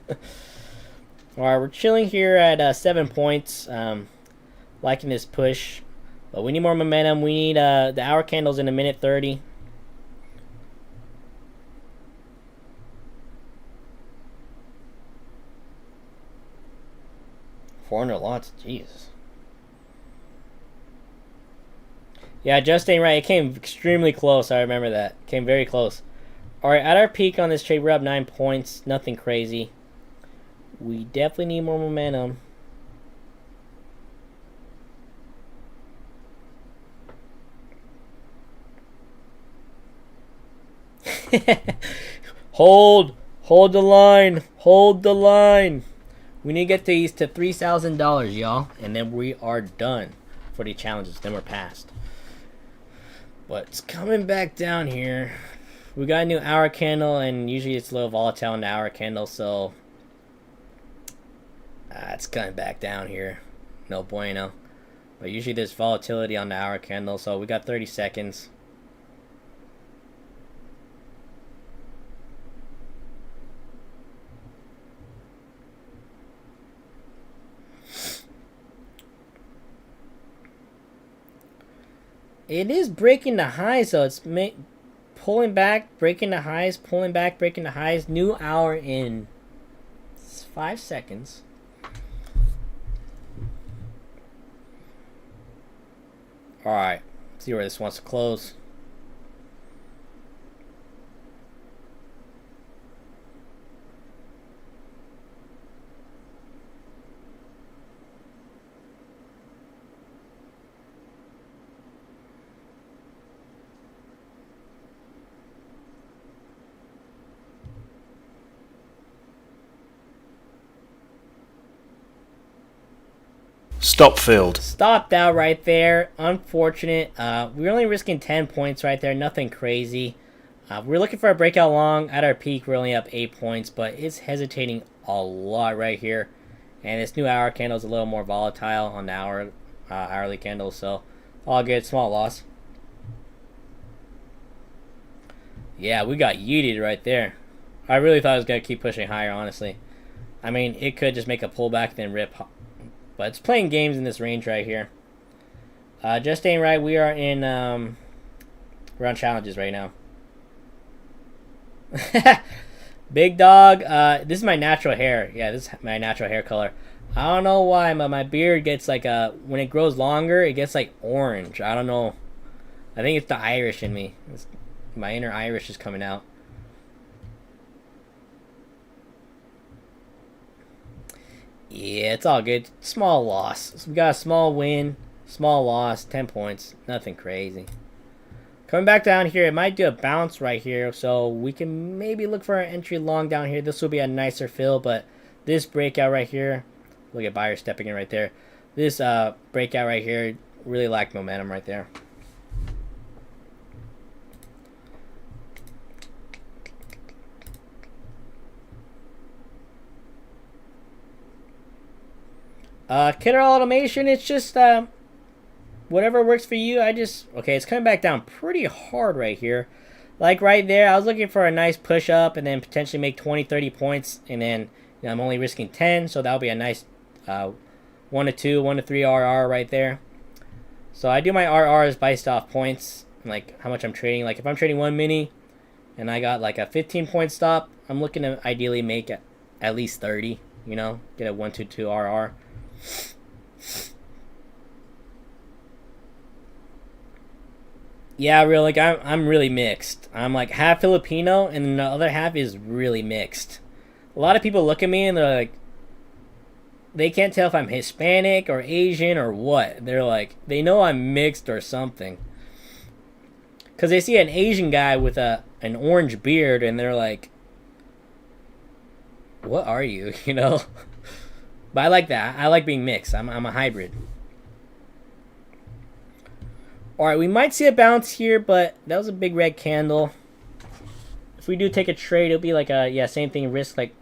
we're chilling here at 7 points. Liking this push. But we need more momentum. We need the hour candles in a minute 30. $400 lots, Jesus. Yeah, just ain't right. It came extremely close. I remember that. It came very close. Alright, at our peak on this trade, we're up 9 points. Nothing crazy. We definitely need more momentum. Hold the line. Hold the line. We need to get these to $3,000, y'all, and then we are done for the challenges. Then we're past. But it's coming back down here. We got a new hour candle, and usually it's a little volatile in the hour candle, so it's coming back down here. No bueno. But usually there's volatility on the hour candle, so we got 30 seconds. It is breaking the highs, though. It's pulling back, breaking the highs, pulling back, breaking the highs. New hour in 5 seconds. Alright, see where this wants to close. Stop filled. Stopped out right there. Unfortunate. We're only risking 10 points right there. Nothing crazy. We're looking for a breakout long. At our peak, we're only up 8 points, but it's hesitating a lot right here. And this new hour candle is a little more volatile on the hourly candle, so all good. Small loss. Yeah, we got yeeted right there. I really thought it was going to keep pushing higher, honestly. I mean, it could just make a pullback then rip. But it's playing games in this range right here. Just ain't right. We are in we're on challenges right now. Big dog. This is my natural hair. Yeah, this is my natural hair color. I don't know why, but my beard gets like when it grows longer, it gets like orange. I don't know. I think it's the Irish in me. My inner Irish is coming out. Yeah, it's all good. Small loss. So we got a small win, small loss, 10 points. Nothing crazy. Coming back down here, it might do a bounce right here, so we can maybe look for an entry long down here. This will be a nicer fill, but this breakout right here, look at buyer stepping in right there. This breakout right here really lacked momentum right there. Killer automation, it's just whatever works for you. Okay, it's coming back down pretty hard right here. Like right there, I was looking for a nice push up and then potentially make 20-30 points, and then I'm only risking 10, so that'll be a nice 1 to 2, 1 to 3 RR right there. So I do my RRs based off points, like how much I'm trading. Like if I'm trading 1 mini and I got like a 15 point stop, I'm looking to ideally make at least 30, get a 1 to 2 RR. Yeah, really, like I'm really mixed. I'm like half Filipino, and then the other half is really mixed. A lot of people look at me and they're like, they can't tell if I'm Hispanic or Asian or what. They're like, they know I'm mixed or something, because they see an Asian guy with an orange beard and they're like, what are you? You know. But I like that. I like being mixed. I'm a hybrid. All right, we might see a bounce here, but that was a big red candle. If we do take a trade, it'll be like a, yeah, same thing, risk like.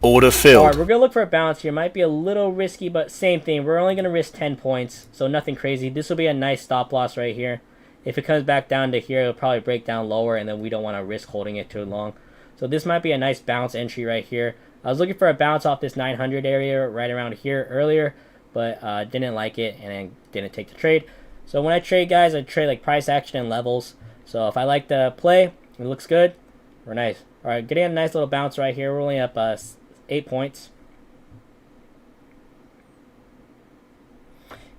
Order All filled. right, we're going to look for a bounce here. Might be a little risky, but same thing. We're only going to risk 10 points, so nothing crazy. This will be a nice stop loss right here. If it comes back down to here, it'll probably break down lower, and then we don't want to risk holding it too long. So this might be a nice bounce entry right here. I was looking for a bounce off this 900 area right around here earlier, but didn't like it and then didn't take the trade. So when I trade, guys, I trade like price action and levels. So if I like the play, it looks good, we're nice. All right, getting a nice little bounce right here. We're only up 8 points.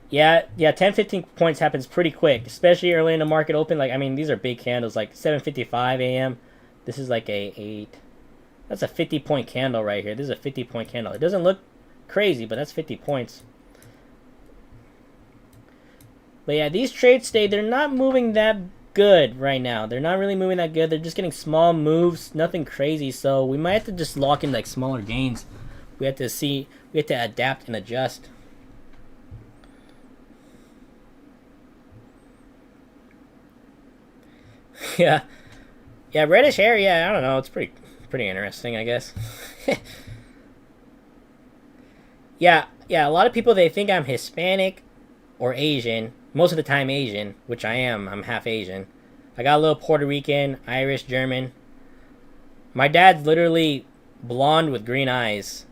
Yeah, 10-15 points happens pretty quick, especially early in the market open. Like, I mean, these are big candles, like 7:55 a.m. This is like that's a 50-point candle right here. This is a 50-point candle. It doesn't look crazy, but that's 50 points. But yeah, these trades today, they're not moving that good right now. They're not really moving that good. They're just getting small moves, nothing crazy. So we might have to just lock in like smaller gains. We have to adapt and adjust. Yeah, reddish hair. Yeah, I don't know. It's pretty interesting, I guess. Yeah. A lot of people, they think I'm Hispanic or Asian. Most of the time Asian, which I am. I'm half Asian. I got a little Puerto Rican, Irish, German. My dad's literally blonde with green eyes,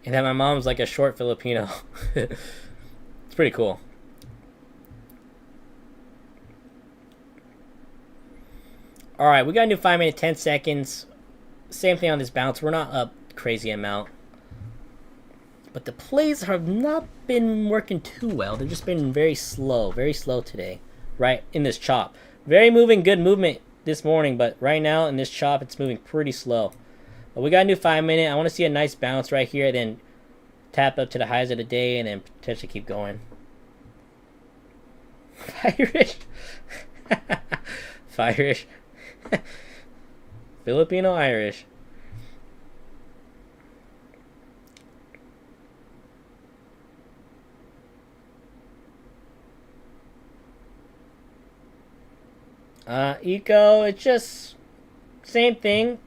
and then my mom's like a short Filipino. It's pretty cool. Alright, we got a new 5 minute, 10 seconds. Same thing on this bounce. We're not up crazy amount. But the plays have not been working too well. They've just been very slow today. Right, in this chop. Very good movement this morning, but right now in this chop, it's moving pretty slow. But we got a new 5 minute. I want to see a nice bounce right here, then tap up to the highs of the day, and then potentially keep going. Irish. Irish. Filipino Irish. Eco, it's just same thing.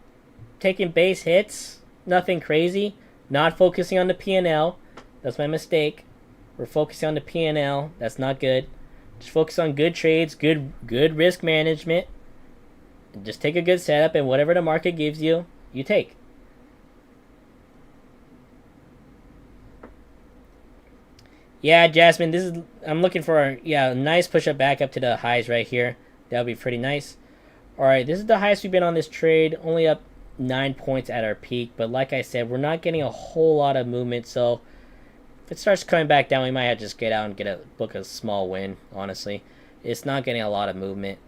Taking base hits, nothing crazy. Not focusing on the P&L. That's my mistake. We're focusing on the P&L. That's not good. Just focus on good trades, good risk management. Just take a good setup, and whatever the market gives you, you take. Yeah, Jasmine, I'm looking for a nice push up back up to the highs right here. That'll be pretty nice. Alright, this is the highest we've been on this trade. Only up 9 points at our peak. But like I said, we're not getting a whole lot of movement. So if it starts coming back down, we might have to just get out and book a small win, honestly. It's not getting a lot of movement.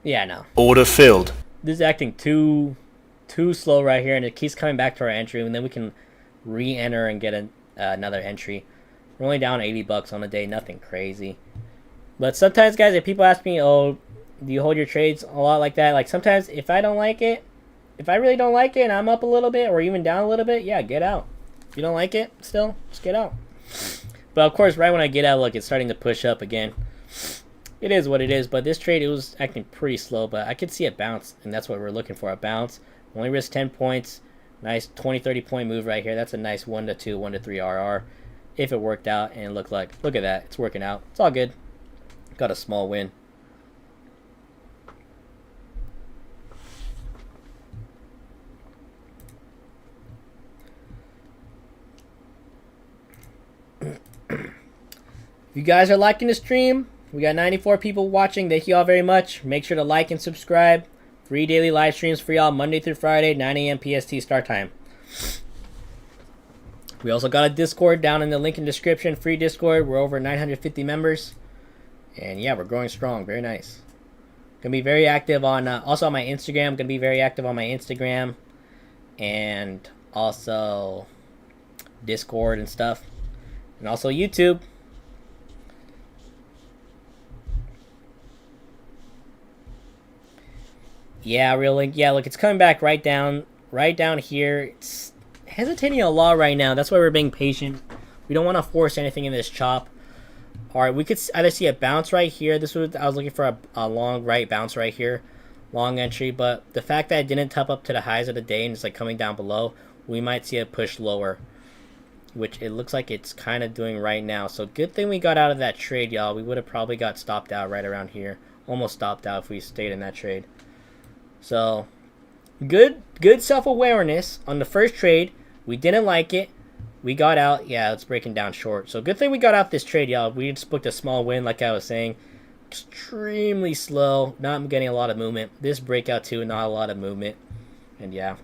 Yeah, no. Order filled. This is acting too slow right here, and it keeps coming back to our entry, and then we can re-enter and get another entry. We're only down $80 on the day, nothing crazy. But sometimes, guys, if people ask me, oh, do you hold your trades a lot like that? Like, sometimes if I don't like it, if I really don't like it and I'm up a little bit or even down a little bit, yeah, get out. If you don't like it still, just get out. But, of course, right when I get out, look, it's starting to push up again. It is what it is, but this trade, it was acting pretty slow, but I could see a bounce, and that's what we're looking for, a bounce. Only risk 10 points. Nice 20-30 point move right here. That's a nice 1-2, 1-3 RR if it worked out, and look at that. It's working out. It's all good. Got a small win. If you guys are liking the stream, we got 94 people watching. Thank you all very much. Make sure to like and subscribe. Free daily live streams for y'all Monday through Friday, 9 a.m. PST start time. We also got a Discord down in the link in the description. Free Discord. We're over 950 members. And yeah, we're growing strong. Very nice. Gonna be very active on also on my Instagram. Gonna be very active on my Instagram, and also Discord and stuff, and also YouTube. Yeah, really. Yeah, look, it's coming back right down here. It's hesitating a lot right now. That's why we're being patient. We don't want to force anything in this chop. All right, we could either see a bounce right here. This was I was looking for a long right bounce right here, long entry. But the fact that it didn't top up to the highs of the day and it's like coming down below, we might see a push lower, which it looks like it's kind of doing right now. So good thing we got out of that trade, y'all. We would have probably got stopped out right around here, almost stopped out if we stayed in that trade. So good self-awareness on the first trade. We didn't like it. We got out. Yeah, it's breaking down short. So good thing we got out this trade, y'all. We just booked a small win, like I was saying. Extremely slow. Not getting a lot of movement. This breakout too, not a lot of movement. And yeah.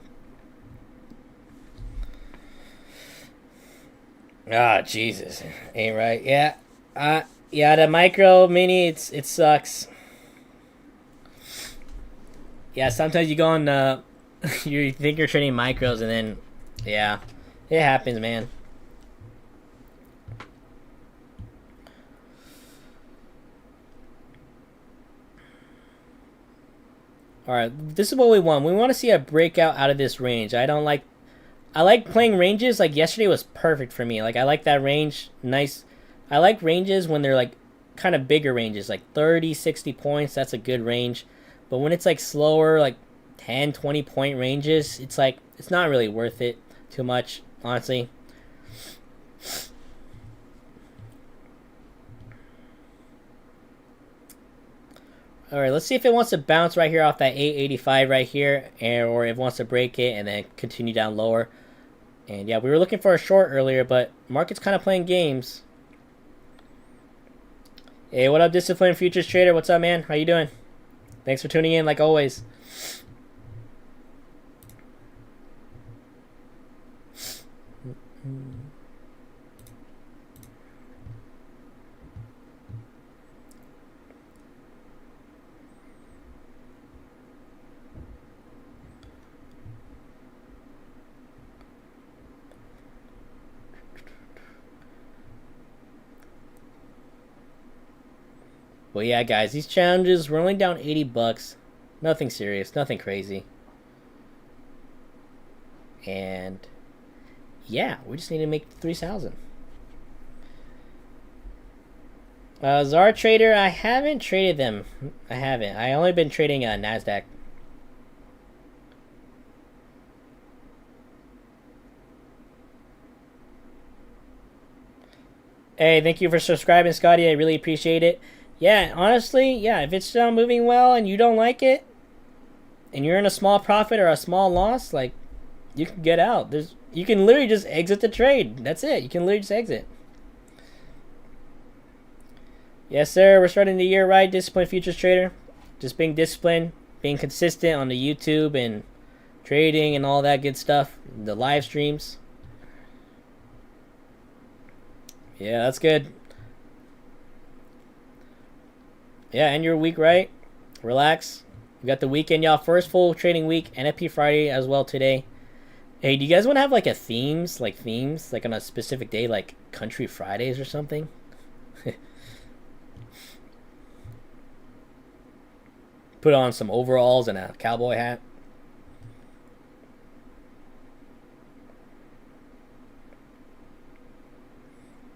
Ah, Jesus. Ain't right. Yeah. Yeah, the micro mini, it sucks. Yeah, sometimes you go on you think you're trading micros and then yeah. It happens, man. Alright, this is what we want. We want to see a breakout out of this range. I like playing ranges. Like yesterday was perfect for me. Like I like that range. Nice. I like ranges when they're like kind of bigger ranges, like 30, 60 points. That's a good range. But when it's like slower, like 10, 20 point ranges, it's like it's not really worth it too much, honestly. Alright, let's see if it wants to bounce right here off that 885 right here, or if it wants to break it and then continue down lower. And yeah, we were looking for a short earlier, but market's kind of playing games. Hey, what up, Disciplined Futures Trader? What's up, man? How you doing? Thanks for tuning in, like always. Well, yeah, guys, these challenges, we're only down 80 bucks. Nothing serious, nothing crazy. And yeah, we just need to make 3,000. Zara Trader, I haven't traded them. I haven't. I only been trading NASDAQ. Hey, thank you for subscribing, Scotty. I really appreciate it. Yeah, honestly, yeah, if it's not moving well and you don't like it, and you're in a small profit or a small loss, like, you can get out. You can literally just exit the trade. That's it. You can literally just exit. Yes, sir. We're starting the year right, Disciplined Futures Trader. Just being disciplined, being consistent on the YouTube and trading and all that good stuff. The live streams. Yeah, that's good. Yeah, end your week right. Relax. We got the weekend, y'all. First full trading week. NFP Friday as well today. Hey, do you guys want to have like themes like on a specific day, like Country Fridays or something? Put on some overalls and a cowboy hat.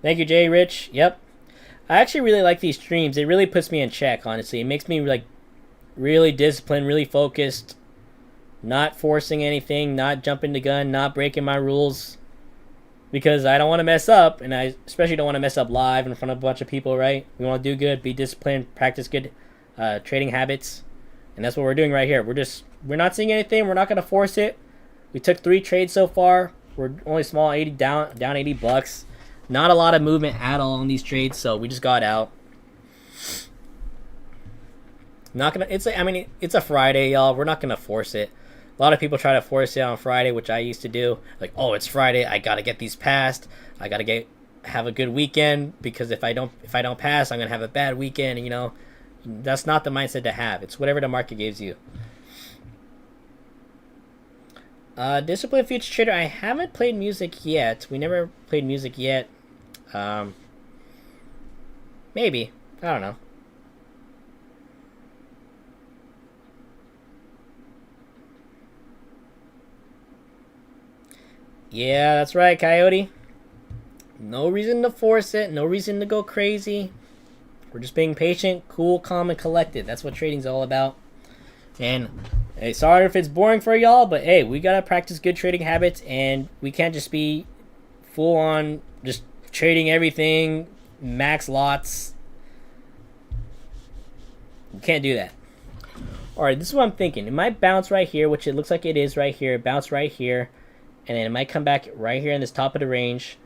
Thank you, Jay Rich. Yep. I actually really like these streams. It really puts me in check, honestly. It makes me like really disciplined, really focused, not forcing anything, not jumping the gun, not breaking my rules, because I don't want to mess up, and I especially don't want to mess up live in front of a bunch of people, right? We want to do good, be disciplined, practice good trading habits, and that's what we're doing right here. We're not seeing anything. We're not going to force it. We took 3 trades so far. We're only small, 80 down 80 bucks. Not a lot of movement at all on these trades, so we just got out. Not gonna. It's a Friday, y'all. We're not gonna force it. A lot of people try to force it on Friday, which I used to do. Like, oh, it's Friday. I gotta get these passed. I gotta get have a good weekend, because if I don't pass, I'm gonna have a bad weekend. You know, that's not the mindset to have. It's whatever the market gives you. Disciplined Future Trader, I haven't played music yet. We never played music yet. Maybe. I don't know. Yeah, that's right, Coyote. No reason to force it. No reason to go crazy. We're just being patient, cool, calm, and collected. That's what trading's all about. And hey, sorry if it's boring for y'all, but hey, we gotta practice good trading habits, and we can't just be full on just trading everything, max lots. You can't do that. Alright, this is what I'm thinking. It might bounce right here, which it looks like it is right here. Bounce right here. And then it might come back right here in this top of the range.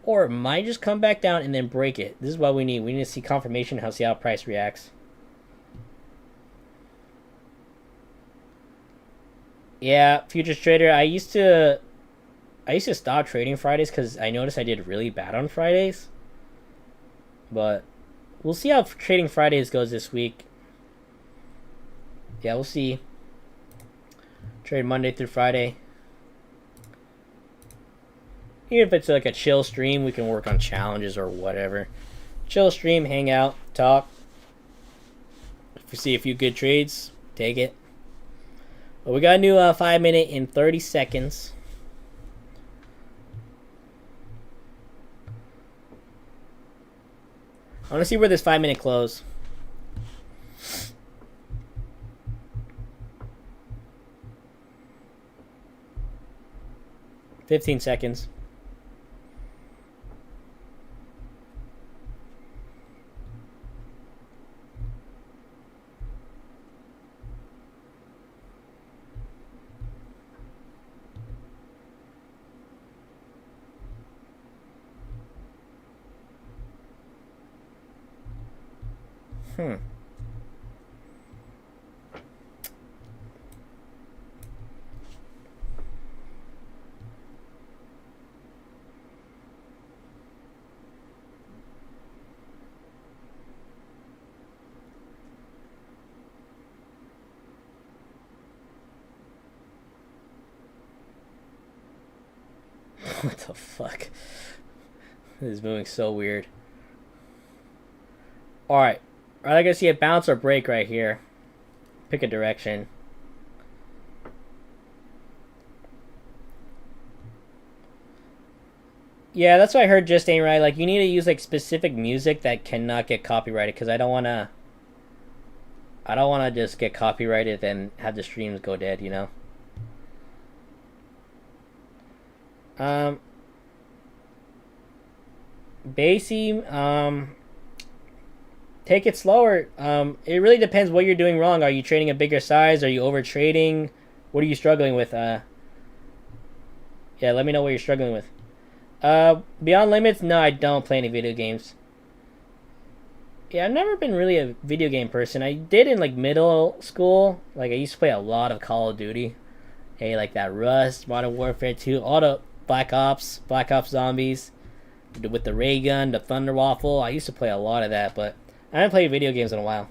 Or it might just come back down and then break it. This is what we need. We need to see confirmation, see how price reacts. Yeah, futures trader. I used to stop trading Fridays because I noticed I did really bad on Fridays. But we'll see how trading Fridays goes this week. Yeah, we'll see. Trade Monday through Friday. Even if it's like a chill stream, we can work on challenges or whatever. Chill stream, hang out, talk. If we see a few good trades, take it. But we got a new 5 minute in 30 seconds. I want to see where this 5 minute close. $15 seconds. What the fuck? This is moving so weird. Alright. Are I gonna see a bounce or break right here? Pick a direction. Yeah, that's what I heard just ain't right. Like, you need to use like specific music that cannot get copyrighted, because I don't wanna just get copyrighted and have the streams go dead, you know? Basie, take it slower. It really depends what you're doing wrong. Are you trading a bigger size? Are you over trading? What are you struggling with? Yeah, let me know what you're struggling with. Beyond Limits? No, I don't play any video games. Yeah, I've never been really a video game person. I did in like middle school. Like, I used to play a lot of Call of Duty. Hey, like that Rust, Modern Warfare 2, all the Black Ops Zombies, with the ray gun, the Thunder Waffle. I used to play a lot of that, but I haven't played video games in a while.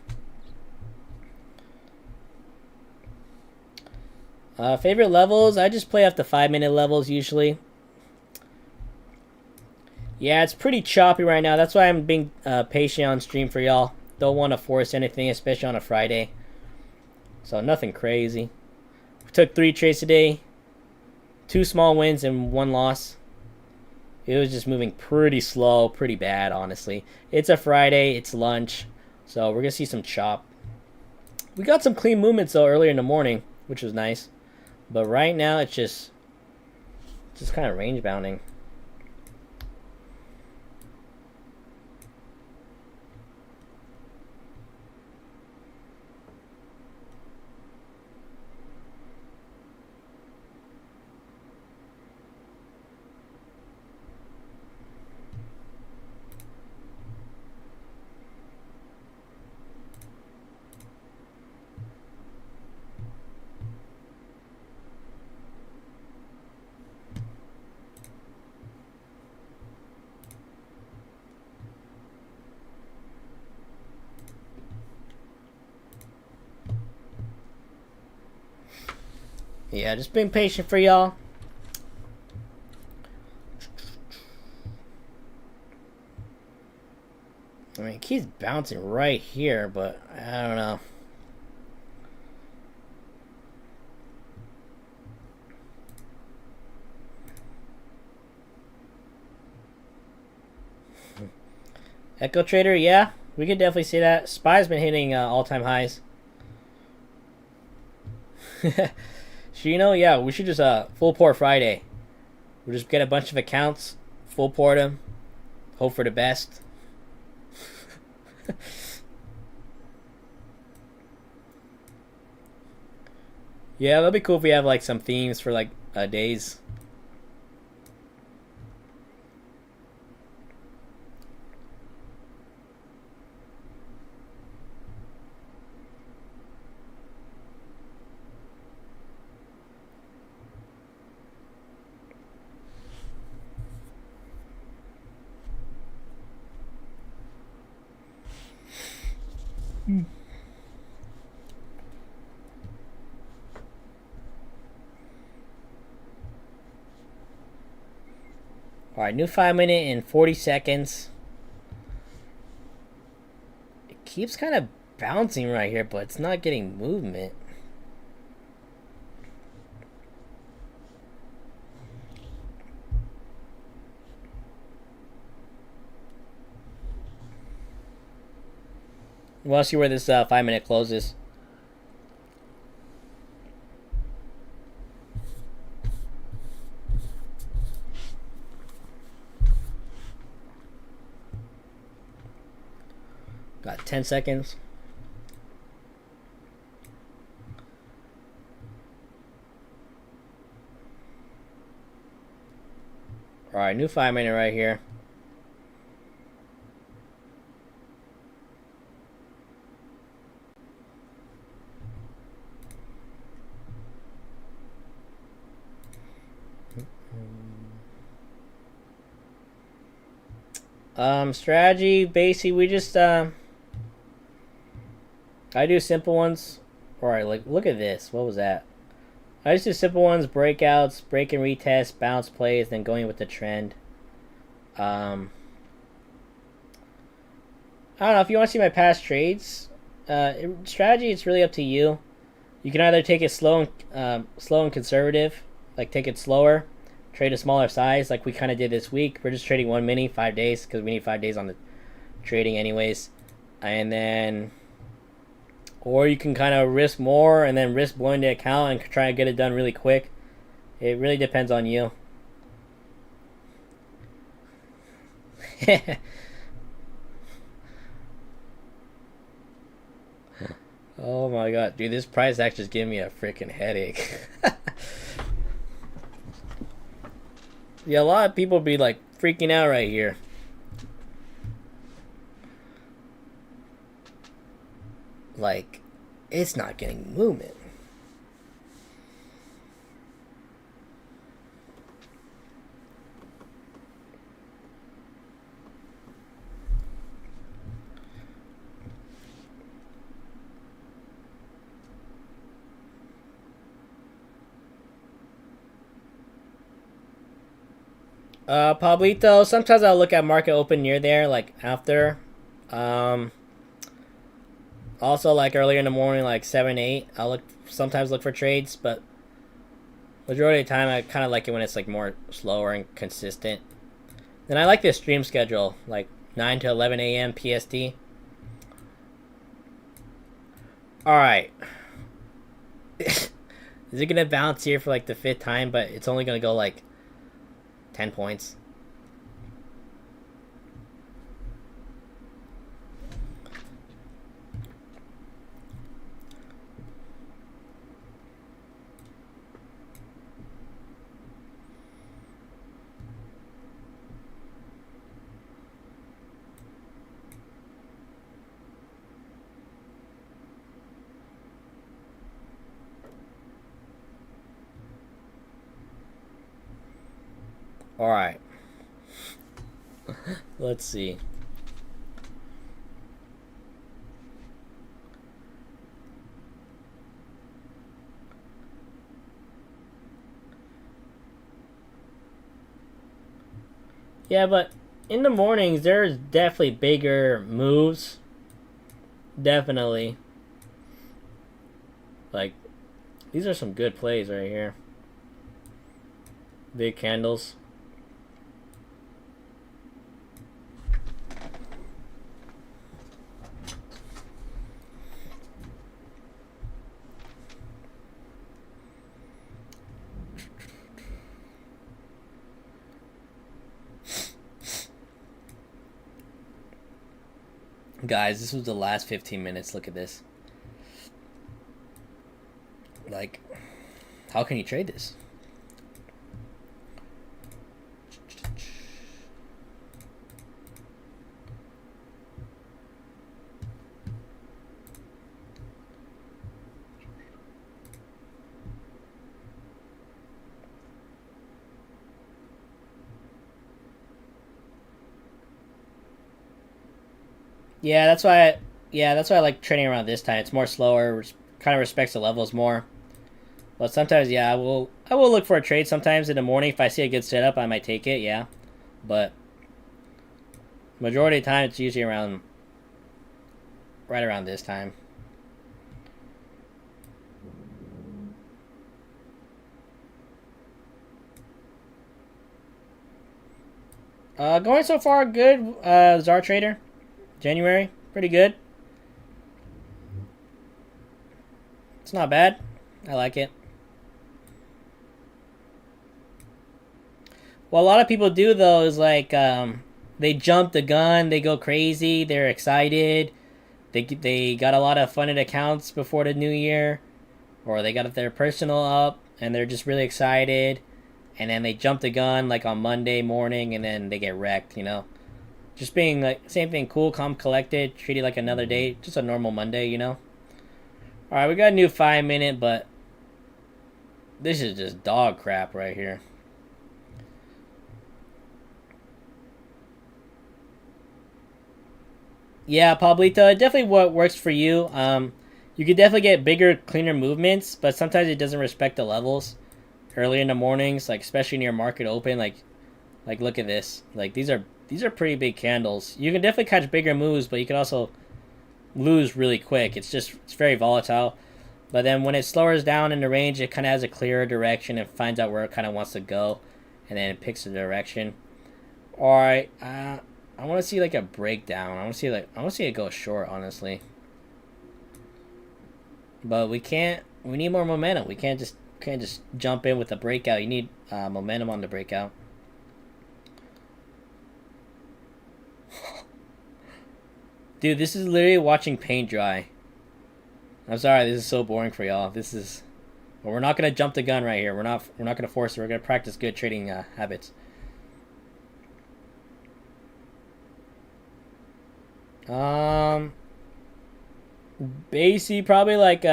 Favorite levels? I just play up to 5 minute levels usually. Yeah, it's pretty choppy right now. That's why I'm being patient on stream for y'all. Don't want to force anything, especially on a Friday. So nothing crazy. We took 3 trades today. 2 small wins and 1 loss. It was just moving pretty slow, pretty bad, honestly. It's a Friday, it's lunch, so we're going to see some chop. We got some clean movements, though, earlier in the morning, which was nice. But right now, it's just kind of range bounding. Yeah, just being patient for y'all. I mean, it keeps bouncing right here, but I don't know. Echo Trader, yeah, we could definitely see that. SPY's been hitting all-time highs. Shino, yeah, we should just full port Friday. We'll just get a bunch of accounts, full port them, hope for the best. Yeah, that'd be cool if we have like some themes for like days. Alright, new 5-minute in 40 seconds. It keeps kind of bouncing right here, but it's not getting movement. We'll see where this 5-minute closes. Got 10 seconds. Alright, new 5-minute right here. Strategy, basically, we just, I do simple ones. Alright, like, look at this. What was that? I just do simple ones, breakouts, break and retest, bounce plays, then going with the trend. I don't know, if you want to see my past trades, strategy, it's really up to you. You can either take it slow and conservative, like take it slower, trade a smaller size, like we kind of did this week. We're just trading 1 mini, 5 days, because we need 5 days on the trading anyways. And then, or you can kind of risk more and then risk blowing the account and try to get it done really quick. It really depends on you. Oh my god, dude, this price action is giving me a freaking headache. Yeah, a lot of people be like freaking out right here. Like, it's not getting movement. Pablito, sometimes I'll look at market open near there, like after. Also, like earlier in the morning, like 7, 8, I'll sometimes look for trades, but majority of the time I kind of like it when it's like more slower and consistent. Then I like this stream schedule, like 9 to 11 a.m. PST. Alright. Is it gonna bounce here for like the 5th time, but it's only gonna go like 10 points? Alright. Let's see. Yeah, but in the mornings, there's definitely bigger moves. Definitely. Like, these are some good plays right here. Big candles. Guys, this was the last 15 minutes. Look at this. Like, how can you trade this? Yeah, that's why. That's why I like trading around this time. It's more slower. Kind of respects the levels more. But sometimes, yeah, I will look for a trade sometimes in the morning. If I see a good setup, I might take it, yeah. But majority of the time, it's usually right around this time. Going so far good, Czar Trader. January, pretty good. It's not bad. I like it. What a lot of people do though is like they jump the gun, they go crazy, they're excited, they got a lot of funded accounts before the new year, or they got their personal up and they're just really excited, and then they jump the gun like on Monday morning and then they get wrecked, you know. Just being like same thing, cool, calm, collected, treat it like another day, just a normal Monday, you know. All right, we got a new 5-minute, but this is just dog crap right here. Yeah, Pablito, it definitely what works for you. You could definitely get bigger, cleaner movements, but sometimes it doesn't respect the levels. Early in the mornings, like especially near market open, like look at this. Like these are pretty big candles. You can definitely catch bigger moves, but you can also lose really quick. It's very volatile. But then when it slows down in the range, it kind of has a clearer direction and finds out where it kind of wants to go, and then it picks the direction. All right, I want to see like a breakdown. I want to see it go short, honestly. But we can't. We need more momentum. We can't just jump in with a breakout. You need momentum on the breakout. Dude, this is literally watching paint dry. I'm sorry, this is so boring for y'all. But we're not gonna jump the gun right here. We're not gonna force it. We're gonna practice good trading habits. Basically probably like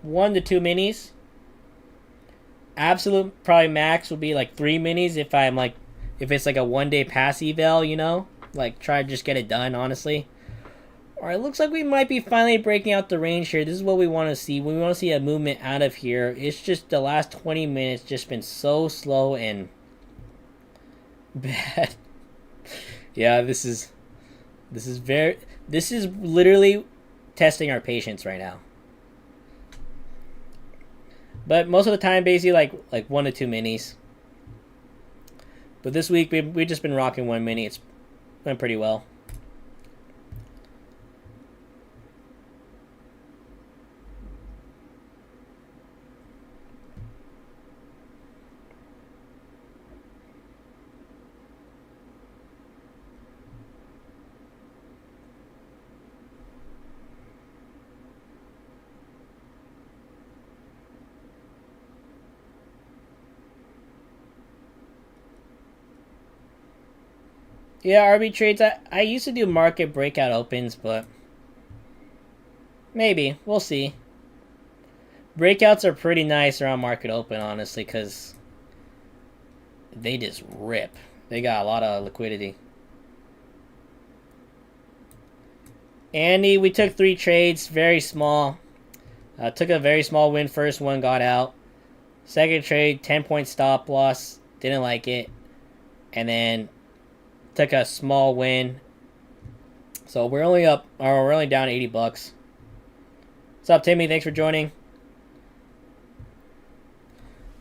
1 to 2 minis. Absolute probably max would be like 3 minis if it's like a 1-day pass eval, you know? Like try to just get it done, honestly. Alright, looks like we might be finally breaking out the range here. This is what we want to see. We want to see a movement out of here. It's just the last 20 minutes just been so slow and bad. Yeah, this is literally testing our patience right now. But most of the time, basically like 1 to 2 minis. But this week we've just been rocking 1 mini. It's went pretty well. Yeah, RB trades. I used to do market breakout opens, but maybe we'll see. Breakouts are pretty nice around market open, honestly, because they just rip. They got a lot of liquidity. Andy, we took 3 trades, very small. Took a very small win first, one got out. Second trade, 10-point stop loss. Didn't like it. and then took a small win. So we're only up, or we're only down $80. What's up, Timmy? Thanks for joining.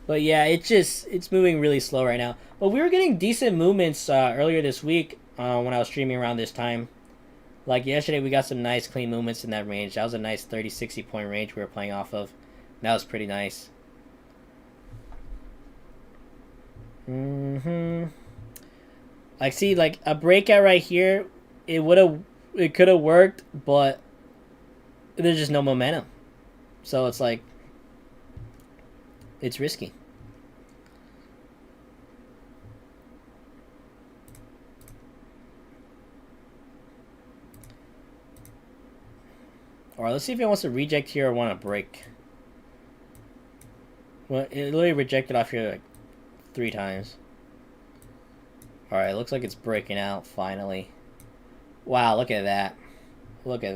But yeah, it's moving really slow right now. But we were getting decent movements earlier this week when I was streaming around this time. Like yesterday, we got some nice clean movements in that range. That was a nice 30-60 point range we were playing off of. That was pretty nice. Like, see, like a breakout right here, it could have worked, but there's just no momentum. So it's like, it's risky. Alright, let's see if it wants to reject here or want to break. Well, it literally rejected off here like 3 times. Alright, looks like it's breaking out finally. Wow, look at that. Look at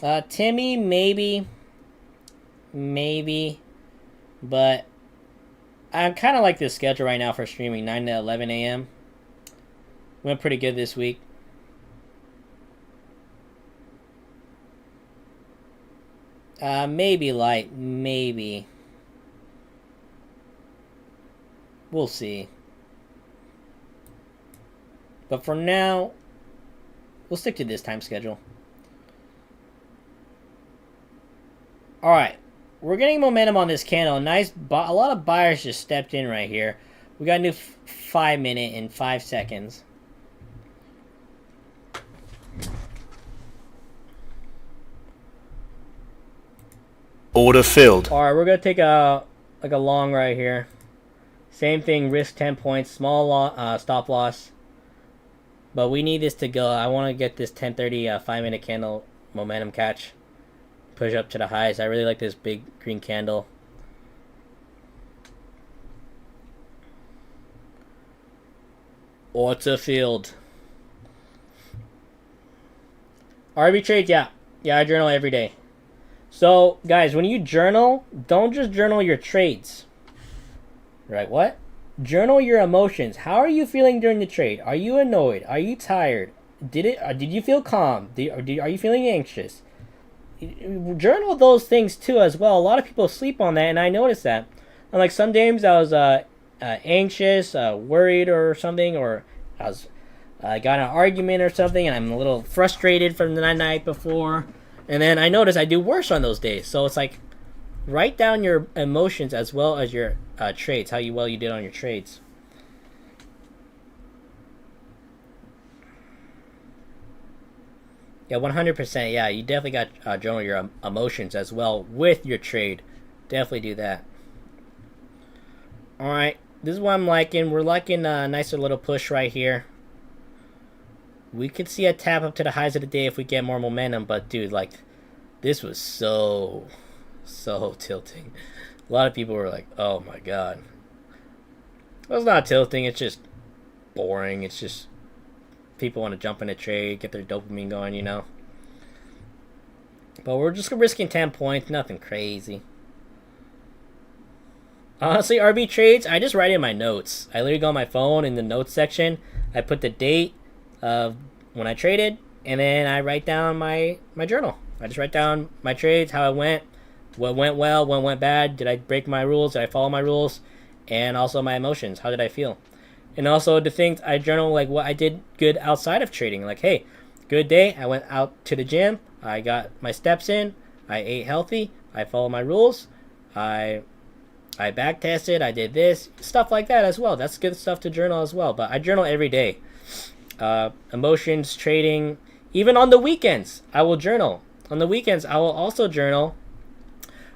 that. Timmy, maybe, but I kind of like this schedule right now for streaming, 9 to 11 a.m. Went pretty good this week. Maybe light, maybe. We'll see. But for now, we'll stick to this time schedule. Alright, we're getting momentum on this candle. Nice, a lot of buyers just stepped in right here. We got a new 5 minute in 5 seconds. Order filled. Alright, we're gonna take a long right here. Same thing, risk 10 points, small stop loss. But we need this to go. I want to get this 10:30 5-minute candle momentum catch. Push up to the highs. I really like this big green candle. Order filled. RB trades, yeah. Yeah, I journal every day. So, guys, when you journal, don't just journal your trades. Right, what? Journal your emotions. How are you feeling during the trade? Are you annoyed? Are you tired? Did you feel calm? Are you feeling anxious? Journal those things too as well. A lot of people sleep on that, and I noticed that. And like some days I was anxious, worried or something, or I got in an argument or something, and I'm a little frustrated from the night before. And then I notice I do worse on those days. So it's like, write down your emotions as well as your trades, how well you did on your trades. Yeah, 100%. Yeah, you definitely got journal your emotions as well with your trade. Definitely do that. All right, this is what I'm liking. We're liking a nicer little push right here. We could see a tap up to the highs of the day if we get more momentum, but dude, like, this was so tilting. A lot of people were like, oh my god. Well, it's not tilting, it's just boring. It's just people want to jump in a trade, get their dopamine going, you know. But we're just risking 10 points, nothing crazy. Honestly, RB trades, I just write in my notes. I literally go on my phone in the notes section. I put the date of when I traded, and then I write down my journal. I just write down my trades, how it went, what went well, what went bad, did I break my rules, did I follow my rules, and also my emotions, how did I feel. And also the things I journal, like what I did good outside of trading. Like, hey, good day, I went out to the gym, I got my steps in, I ate healthy, I followed my rules, I back tested, I did this, stuff like that as well. That's good stuff to journal as well. But I journal every day. Emotions, trading, even on the weekends, I will journal. On the weekends, I will also journal.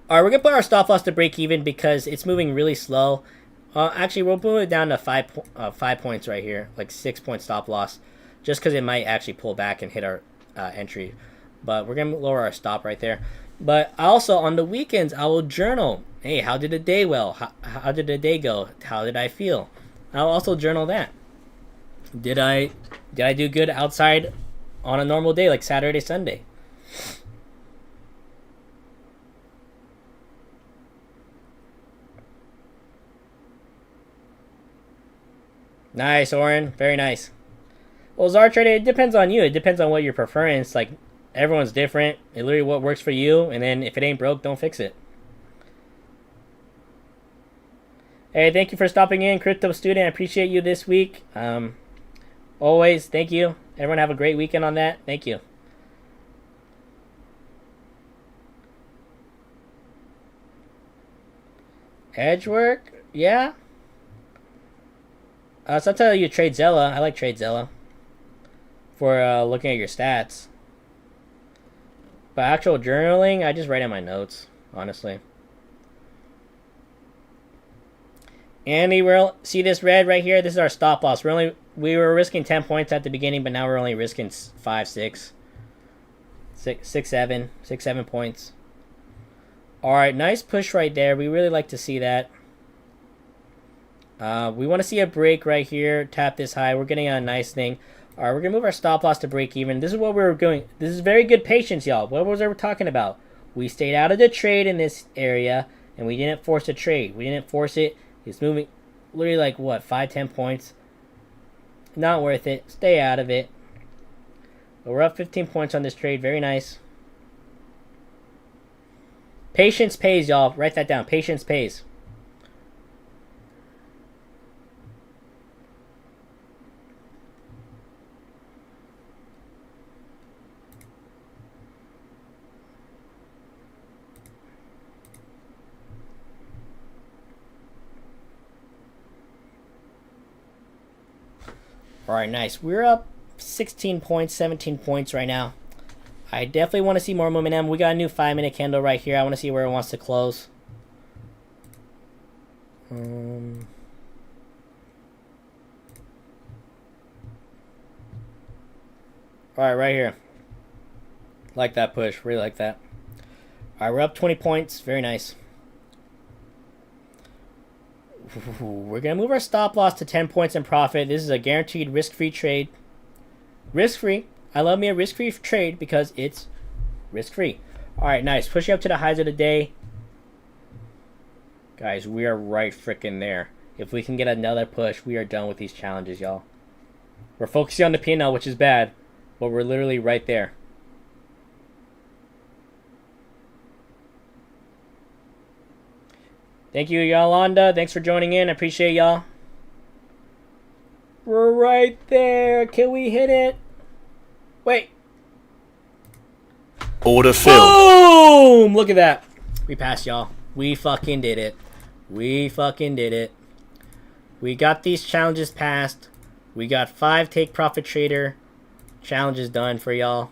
Alright, we're going to put our stop loss to break even because it's moving really slow. Actually, we'll move it down to 5 points right here, like 6 point stop loss, just because it might actually pull back and hit our entry. But we're going to lower our stop right there. But also, on the weekends, I will journal. Hey, how did the day how did the day go? How did I feel? I'll also journal that. Did I do good outside on a normal day, like Saturday, Sunday? Nice, Oren. Very nice. Well, Czar Trader, it depends on you. It depends on what you're preferring. It's like everyone's different. It literally what works for you, and then if it ain't broke, don't fix it. Hey, thank you for stopping in, Crypto Student. I appreciate you this week. Always, thank you. Everyone have a great weekend on that. Thank you. Edge work? Yeah. So I'll tell you TradeZella. I like TradeZella for looking at your stats. But actual journaling, I just write in my notes, honestly. And we will see this red right here. This is our stop loss. We were risking 10 points at the beginning, but now we're only risking 5, 6, 7 points. All right, nice push right there. We really like to see that. We want to see a break right here. Tap this high. We're getting a nice thing. All right, we're gonna move our stop loss to break even. This is what we were doing. This is very good patience, y'all. What was I talking about? We stayed out of the trade in this area, and we didn't force a trade. We didn't force it. It's moving literally like what, 5, 10 points. Not worth it. Stay out of it. But we're up 15 points on this trade. Very nice. Patience pays, y'all. Write that down. Patience pays. All right, nice. We're up 16 points, 17 points right now. I definitely want to see more momentum. We got a new 5-minute candle right here. I want to see where it wants to close. All right here. Like that push. Really like that. All right, we're up 20 points. Very nice. We're going to move our stop loss to 10 points in profit. This is a guaranteed risk-free trade. Risk-free. I love me a risk-free trade because it's risk-free. All right, nice. Pushing up to the highs of the day. Guys, we are right freaking there. If we can get another push, we are done with these challenges, y'all. We're focusing on the P&L, which is bad, but we're literally right there. Thank you, Yolanda. Thanks for joining in. I appreciate y'all. We're right there. Can we hit it? Wait. Order filled. Boom! Look at that. We passed, y'all. We fucking did it. We fucking did it. We got these challenges passed. We got 5 TakeProfitTrader challenges done for y'all.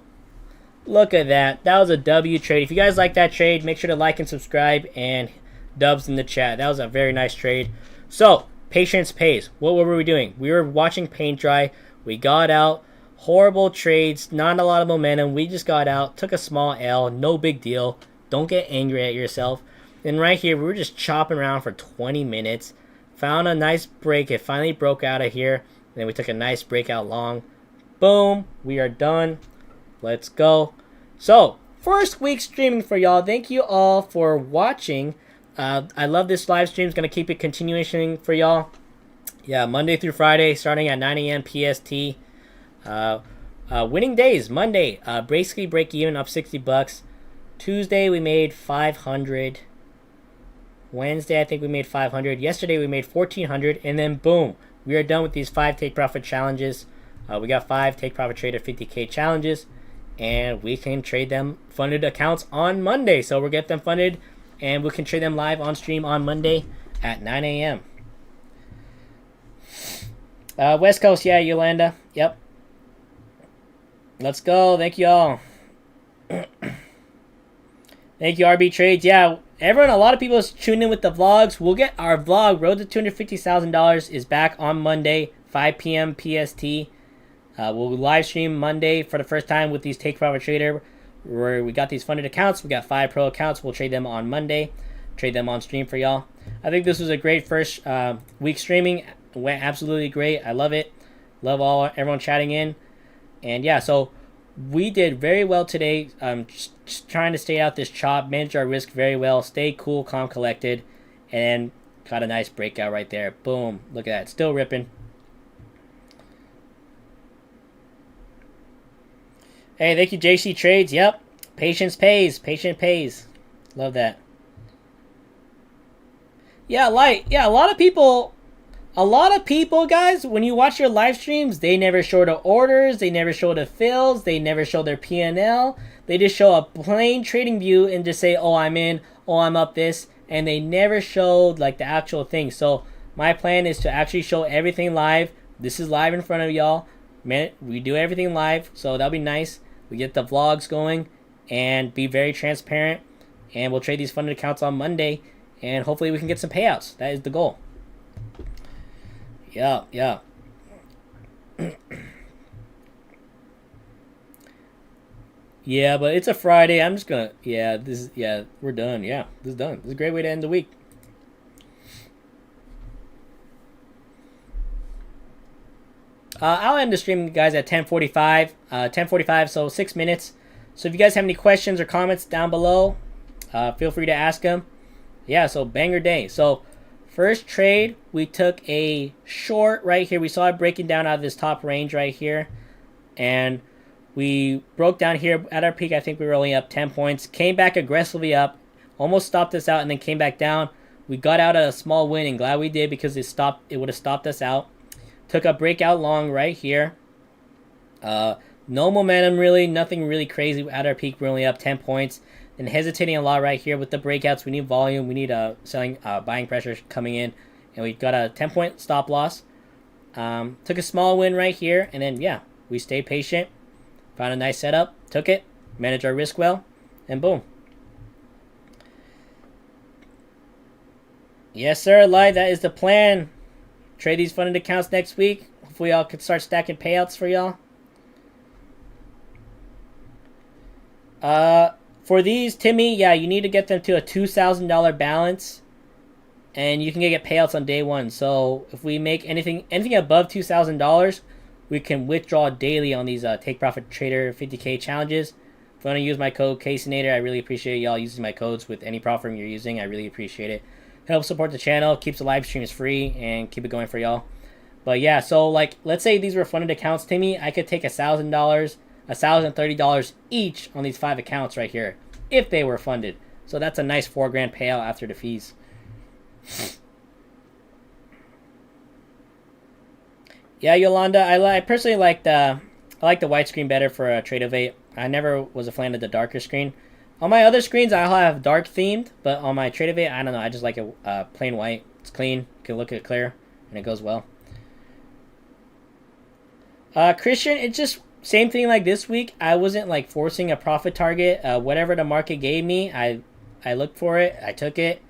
Look at that. That was a W trade. If you guys like that trade, make sure to like and subscribe and dubs in the chat. That was a very nice trade. So, patience pays. What were we doing? We were watching paint dry. We got out. Horrible trades. Not a lot of momentum. We just got out. Took a small L. No big deal. Don't get angry at yourself. And right here, we were just chopping around for 20 minutes. Found a nice break. It finally broke out of here. And then we took a nice breakout long. Boom. We are done. Let's go. So, first week streaming for y'all. Thank you all for watching. I love this live stream. It's going to keep it continuation for y'all. Yeah, Monday through Friday, starting at 9 a.m. PST. Winning days, Monday, basically break even, up $60. Tuesday, we made 500. Wednesday, I think we made 500. Yesterday, we made 1,400. And then, boom, we are done with these 5 Take Profit challenges. We got 5 TakeProfitTrader 50K challenges. And we can trade them funded accounts on Monday. So we'll get them funded. And we can trade them live on stream on Monday at 9 a.m. West Coast, yeah, Yolanda. Yep. Let's go. Thank you all. Thank you, RB Trades. Yeah, everyone, a lot of people tune in with the vlogs. We'll get our vlog, Road to $250,000, is back on Monday, 5 p.m. PST. We'll live stream Monday for the first time with these TakeProfitTrader. Where we got these funded accounts. We got 5 pro accounts. We'll trade them on Monday. Trade them on stream for y'all. I think this was a great first week streaming. It went absolutely great. I love it. Love everyone chatting in. And yeah, so we did very well today. Just trying to stay out this chop, manage our risk very well, stay cool, calm, collected, and got a nice breakout right there. Boom. Look at that. Still ripping. Hey, thank you, JC Trades. Yep. Patience pays. Patience pays. Love that. Yeah, a lot of people, guys, when you watch your live streams, they never show the orders, they never show the fills, they never show their P&L. They just show a plain trading view and just say, oh, I'm in, oh, I'm up this, and they never show like the actual thing. So my plan is to actually show everything live. This is live in front of y'all. Man, we do everything live, so that'll be nice. We get the vlogs going and be very transparent, and we'll trade these funded accounts on Monday, and hopefully we can get some payouts. That is the goal. Yeah. Yeah, but it's a Friday. I'm just gonna, we're done. Yeah, this is done. This is a great way to end the week. I'll end the stream, guys, at 10:45. 10:45, so 6 minutes. So if you guys have any questions or comments down below, feel free to ask them. Yeah, so banger day. So first trade, we took a short right here. We saw it breaking down out of this top range right here. And we broke down here at our peak. I think we were only up 10 points. Came back aggressively up. Almost stopped us out and then came back down. We got out at a small win, and glad we did because it would have stopped us out. Took a breakout long right here. No momentum really. Nothing really crazy at our peak. We're only up 10 points. And hesitating a lot right here with the breakouts. We need volume. We need buying pressure coming in. And we got a 10-point stop loss. Took a small win right here. And then, yeah, we stayed patient. Found a nice setup. Took it. Managed our risk well. And boom. Yes, sir. Live. That is the plan. Trade these funded accounts next week. Hopefully y'all can start stacking payouts for y'all. For these, Timmy, yeah, you need to get them to a $2,000 balance, and you can get payouts on day one. So if we make anything above $2,000, we can withdraw daily on these TakeProfitTrader 50K challenges. If you want to use my code Casinator, I really appreciate y'all using my codes with any prop firm you're using. I really appreciate it. Helps support the channel, keeps the live streams free, and keep it going for y'all. But yeah, so like, let's say these were funded accounts, Timmy. I could take $1,000, $1,030 each on these 5 accounts right here, if they were funded. So that's a nice $4,000 payout after the fees. Yeah, Yolanda, I personally like the white screen better for a Tradovate. I never was a fan of the darker screen. On my other screens, I'll have dark themed, but on my Tradovate, I don't know. I just like it plain white. It's clean. You can look at it clear, and it goes well. Christian, it's just same thing like this week. I wasn't like forcing a profit target. Whatever the market gave me, I looked for it. I took it,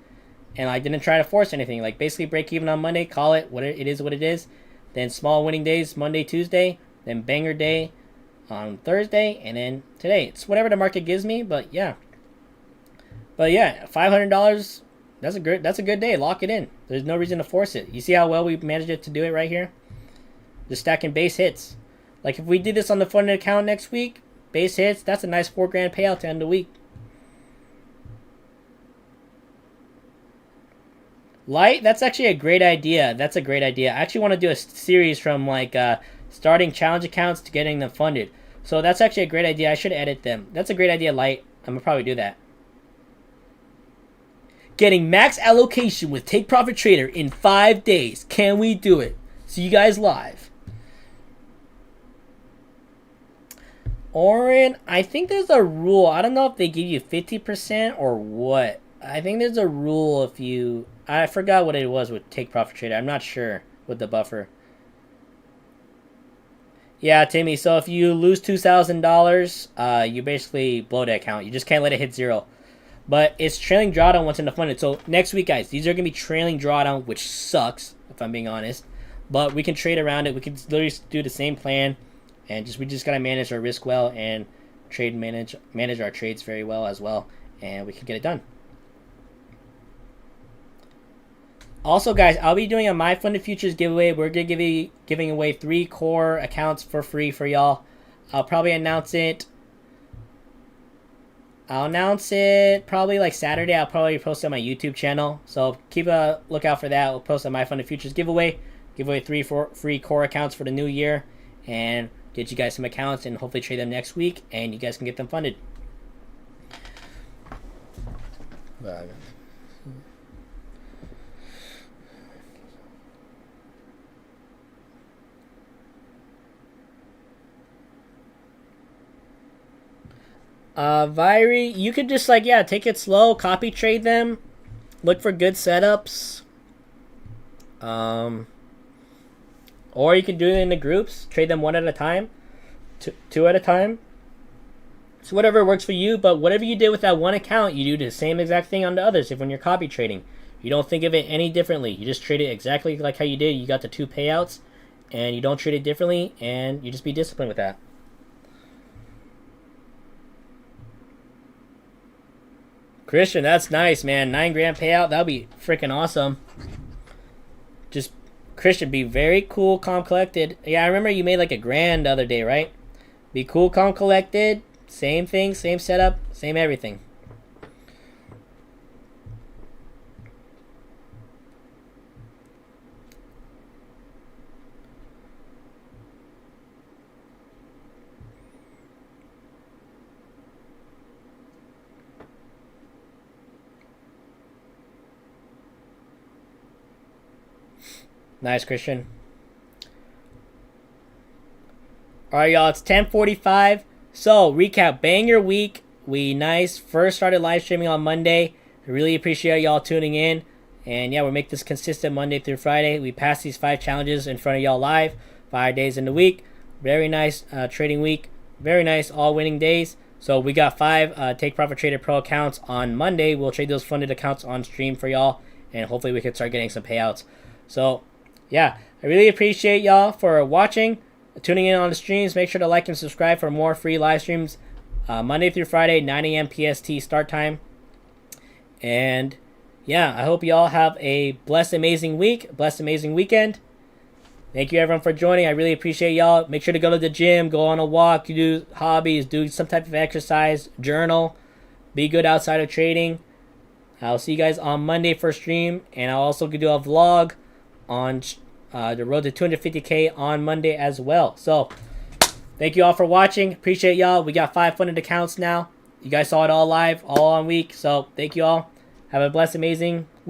and I didn't try to force anything. Like basically break even on Monday, call it what it is. What it is. Then small winning days Monday, Tuesday. Then banger day on Thursday, and then today. It's whatever the market gives me, but yeah. $500, that's a good day. Lock it in. There's no reason to force it. You see how well we managed it to do it right here? Just stacking base hits. Like if we did this on the funded account next week, base hits, that's a nice $4,000 payout to end the week. Light, that's actually a great idea. That's a great idea. I actually want to do a series from like starting challenge accounts to getting them funded. So that's actually a great idea. I should edit them. That's a great idea, Light. I'm going to probably do that. Getting max allocation with TakeProfitTrader in 5 days. Can we do it? See you guys live. Oren, I think there's a rule. I don't know if they give you 50% or what. I think there's a rule if you... I forgot what it was with TakeProfitTrader. I'm not sure with the buffer. Yeah, Timmy, so if you lose $2,000, you basically blow the account. You just can't let it hit zero. But it's trailing drawdown once in the funded. So next week, guys, these are going to be trailing drawdown, which sucks, if I'm being honest. But we can trade around it. We can literally do the same plan. And we just got to manage our risk well and manage our trades very well as well. And we can get it done. Also, guys, I'll be doing a MyFundedFutures giveaway. We're going to be giving away 3 core accounts for free for y'all. I'll probably announce it. I'll announce it probably like Saturday. I'll probably post it on my YouTube channel. So keep a lookout for that. We'll post a MyFundedFutures giveaway. Give away 3 free core accounts for the new year. And get you guys some accounts and hopefully trade them next week, and you guys can get them funded. Viry, you could just like, yeah, take it slow, copy trade them, look for good setups. Or you can do it in the groups, trade them one at a time, two at a time. So whatever works for you, but whatever you did with that one account, you do the same exact thing on the others. If when you're copy trading, you don't think of it any differently. You just trade it exactly like how you did. You got the 2 payouts, and you don't treat it differently, and you just be disciplined with that. Christian, that's nice, man. 9 grand payout. That'll be freaking awesome. Just, Christian, be very cool, calm, collected. Yeah, I remember you made like $1 grand the other day, right? Be cool, calm, collected. Same thing, same setup, same everything. Nice, Christian. Alright, y'all, it's 10:45. So, recap, bang your week. We first started live streaming on Monday. I really appreciate y'all tuning in. And yeah, we'll make this consistent Monday through Friday. We passed these 5 challenges in front of y'all live, 5 days in the week. Very nice trading week. Very nice, all winning days. So we got 5 TakeProfitTrader Pro accounts on Monday. We'll trade those funded accounts on stream for y'all. And hopefully we can start getting some payouts. So, yeah, I really appreciate y'all for watching, tuning in on the streams. Make sure to like and subscribe for more free live streams Monday through Friday, 9 a.m. PST start time. And yeah, I hope y'all have a blessed, amazing week, blessed, amazing weekend. Thank you, everyone, for joining. I really appreciate y'all. Make sure to go to the gym, go on a walk, do hobbies, do some type of exercise, journal, be good outside of trading. I'll see you guys on Monday for stream, and I'll also do a vlog on the road to 250K on Monday as well. So thank you all for watching. Appreciate y'all. We got 5 funded accounts now. You guys saw it all live, all on week. So thank you all. Have a blessed, amazing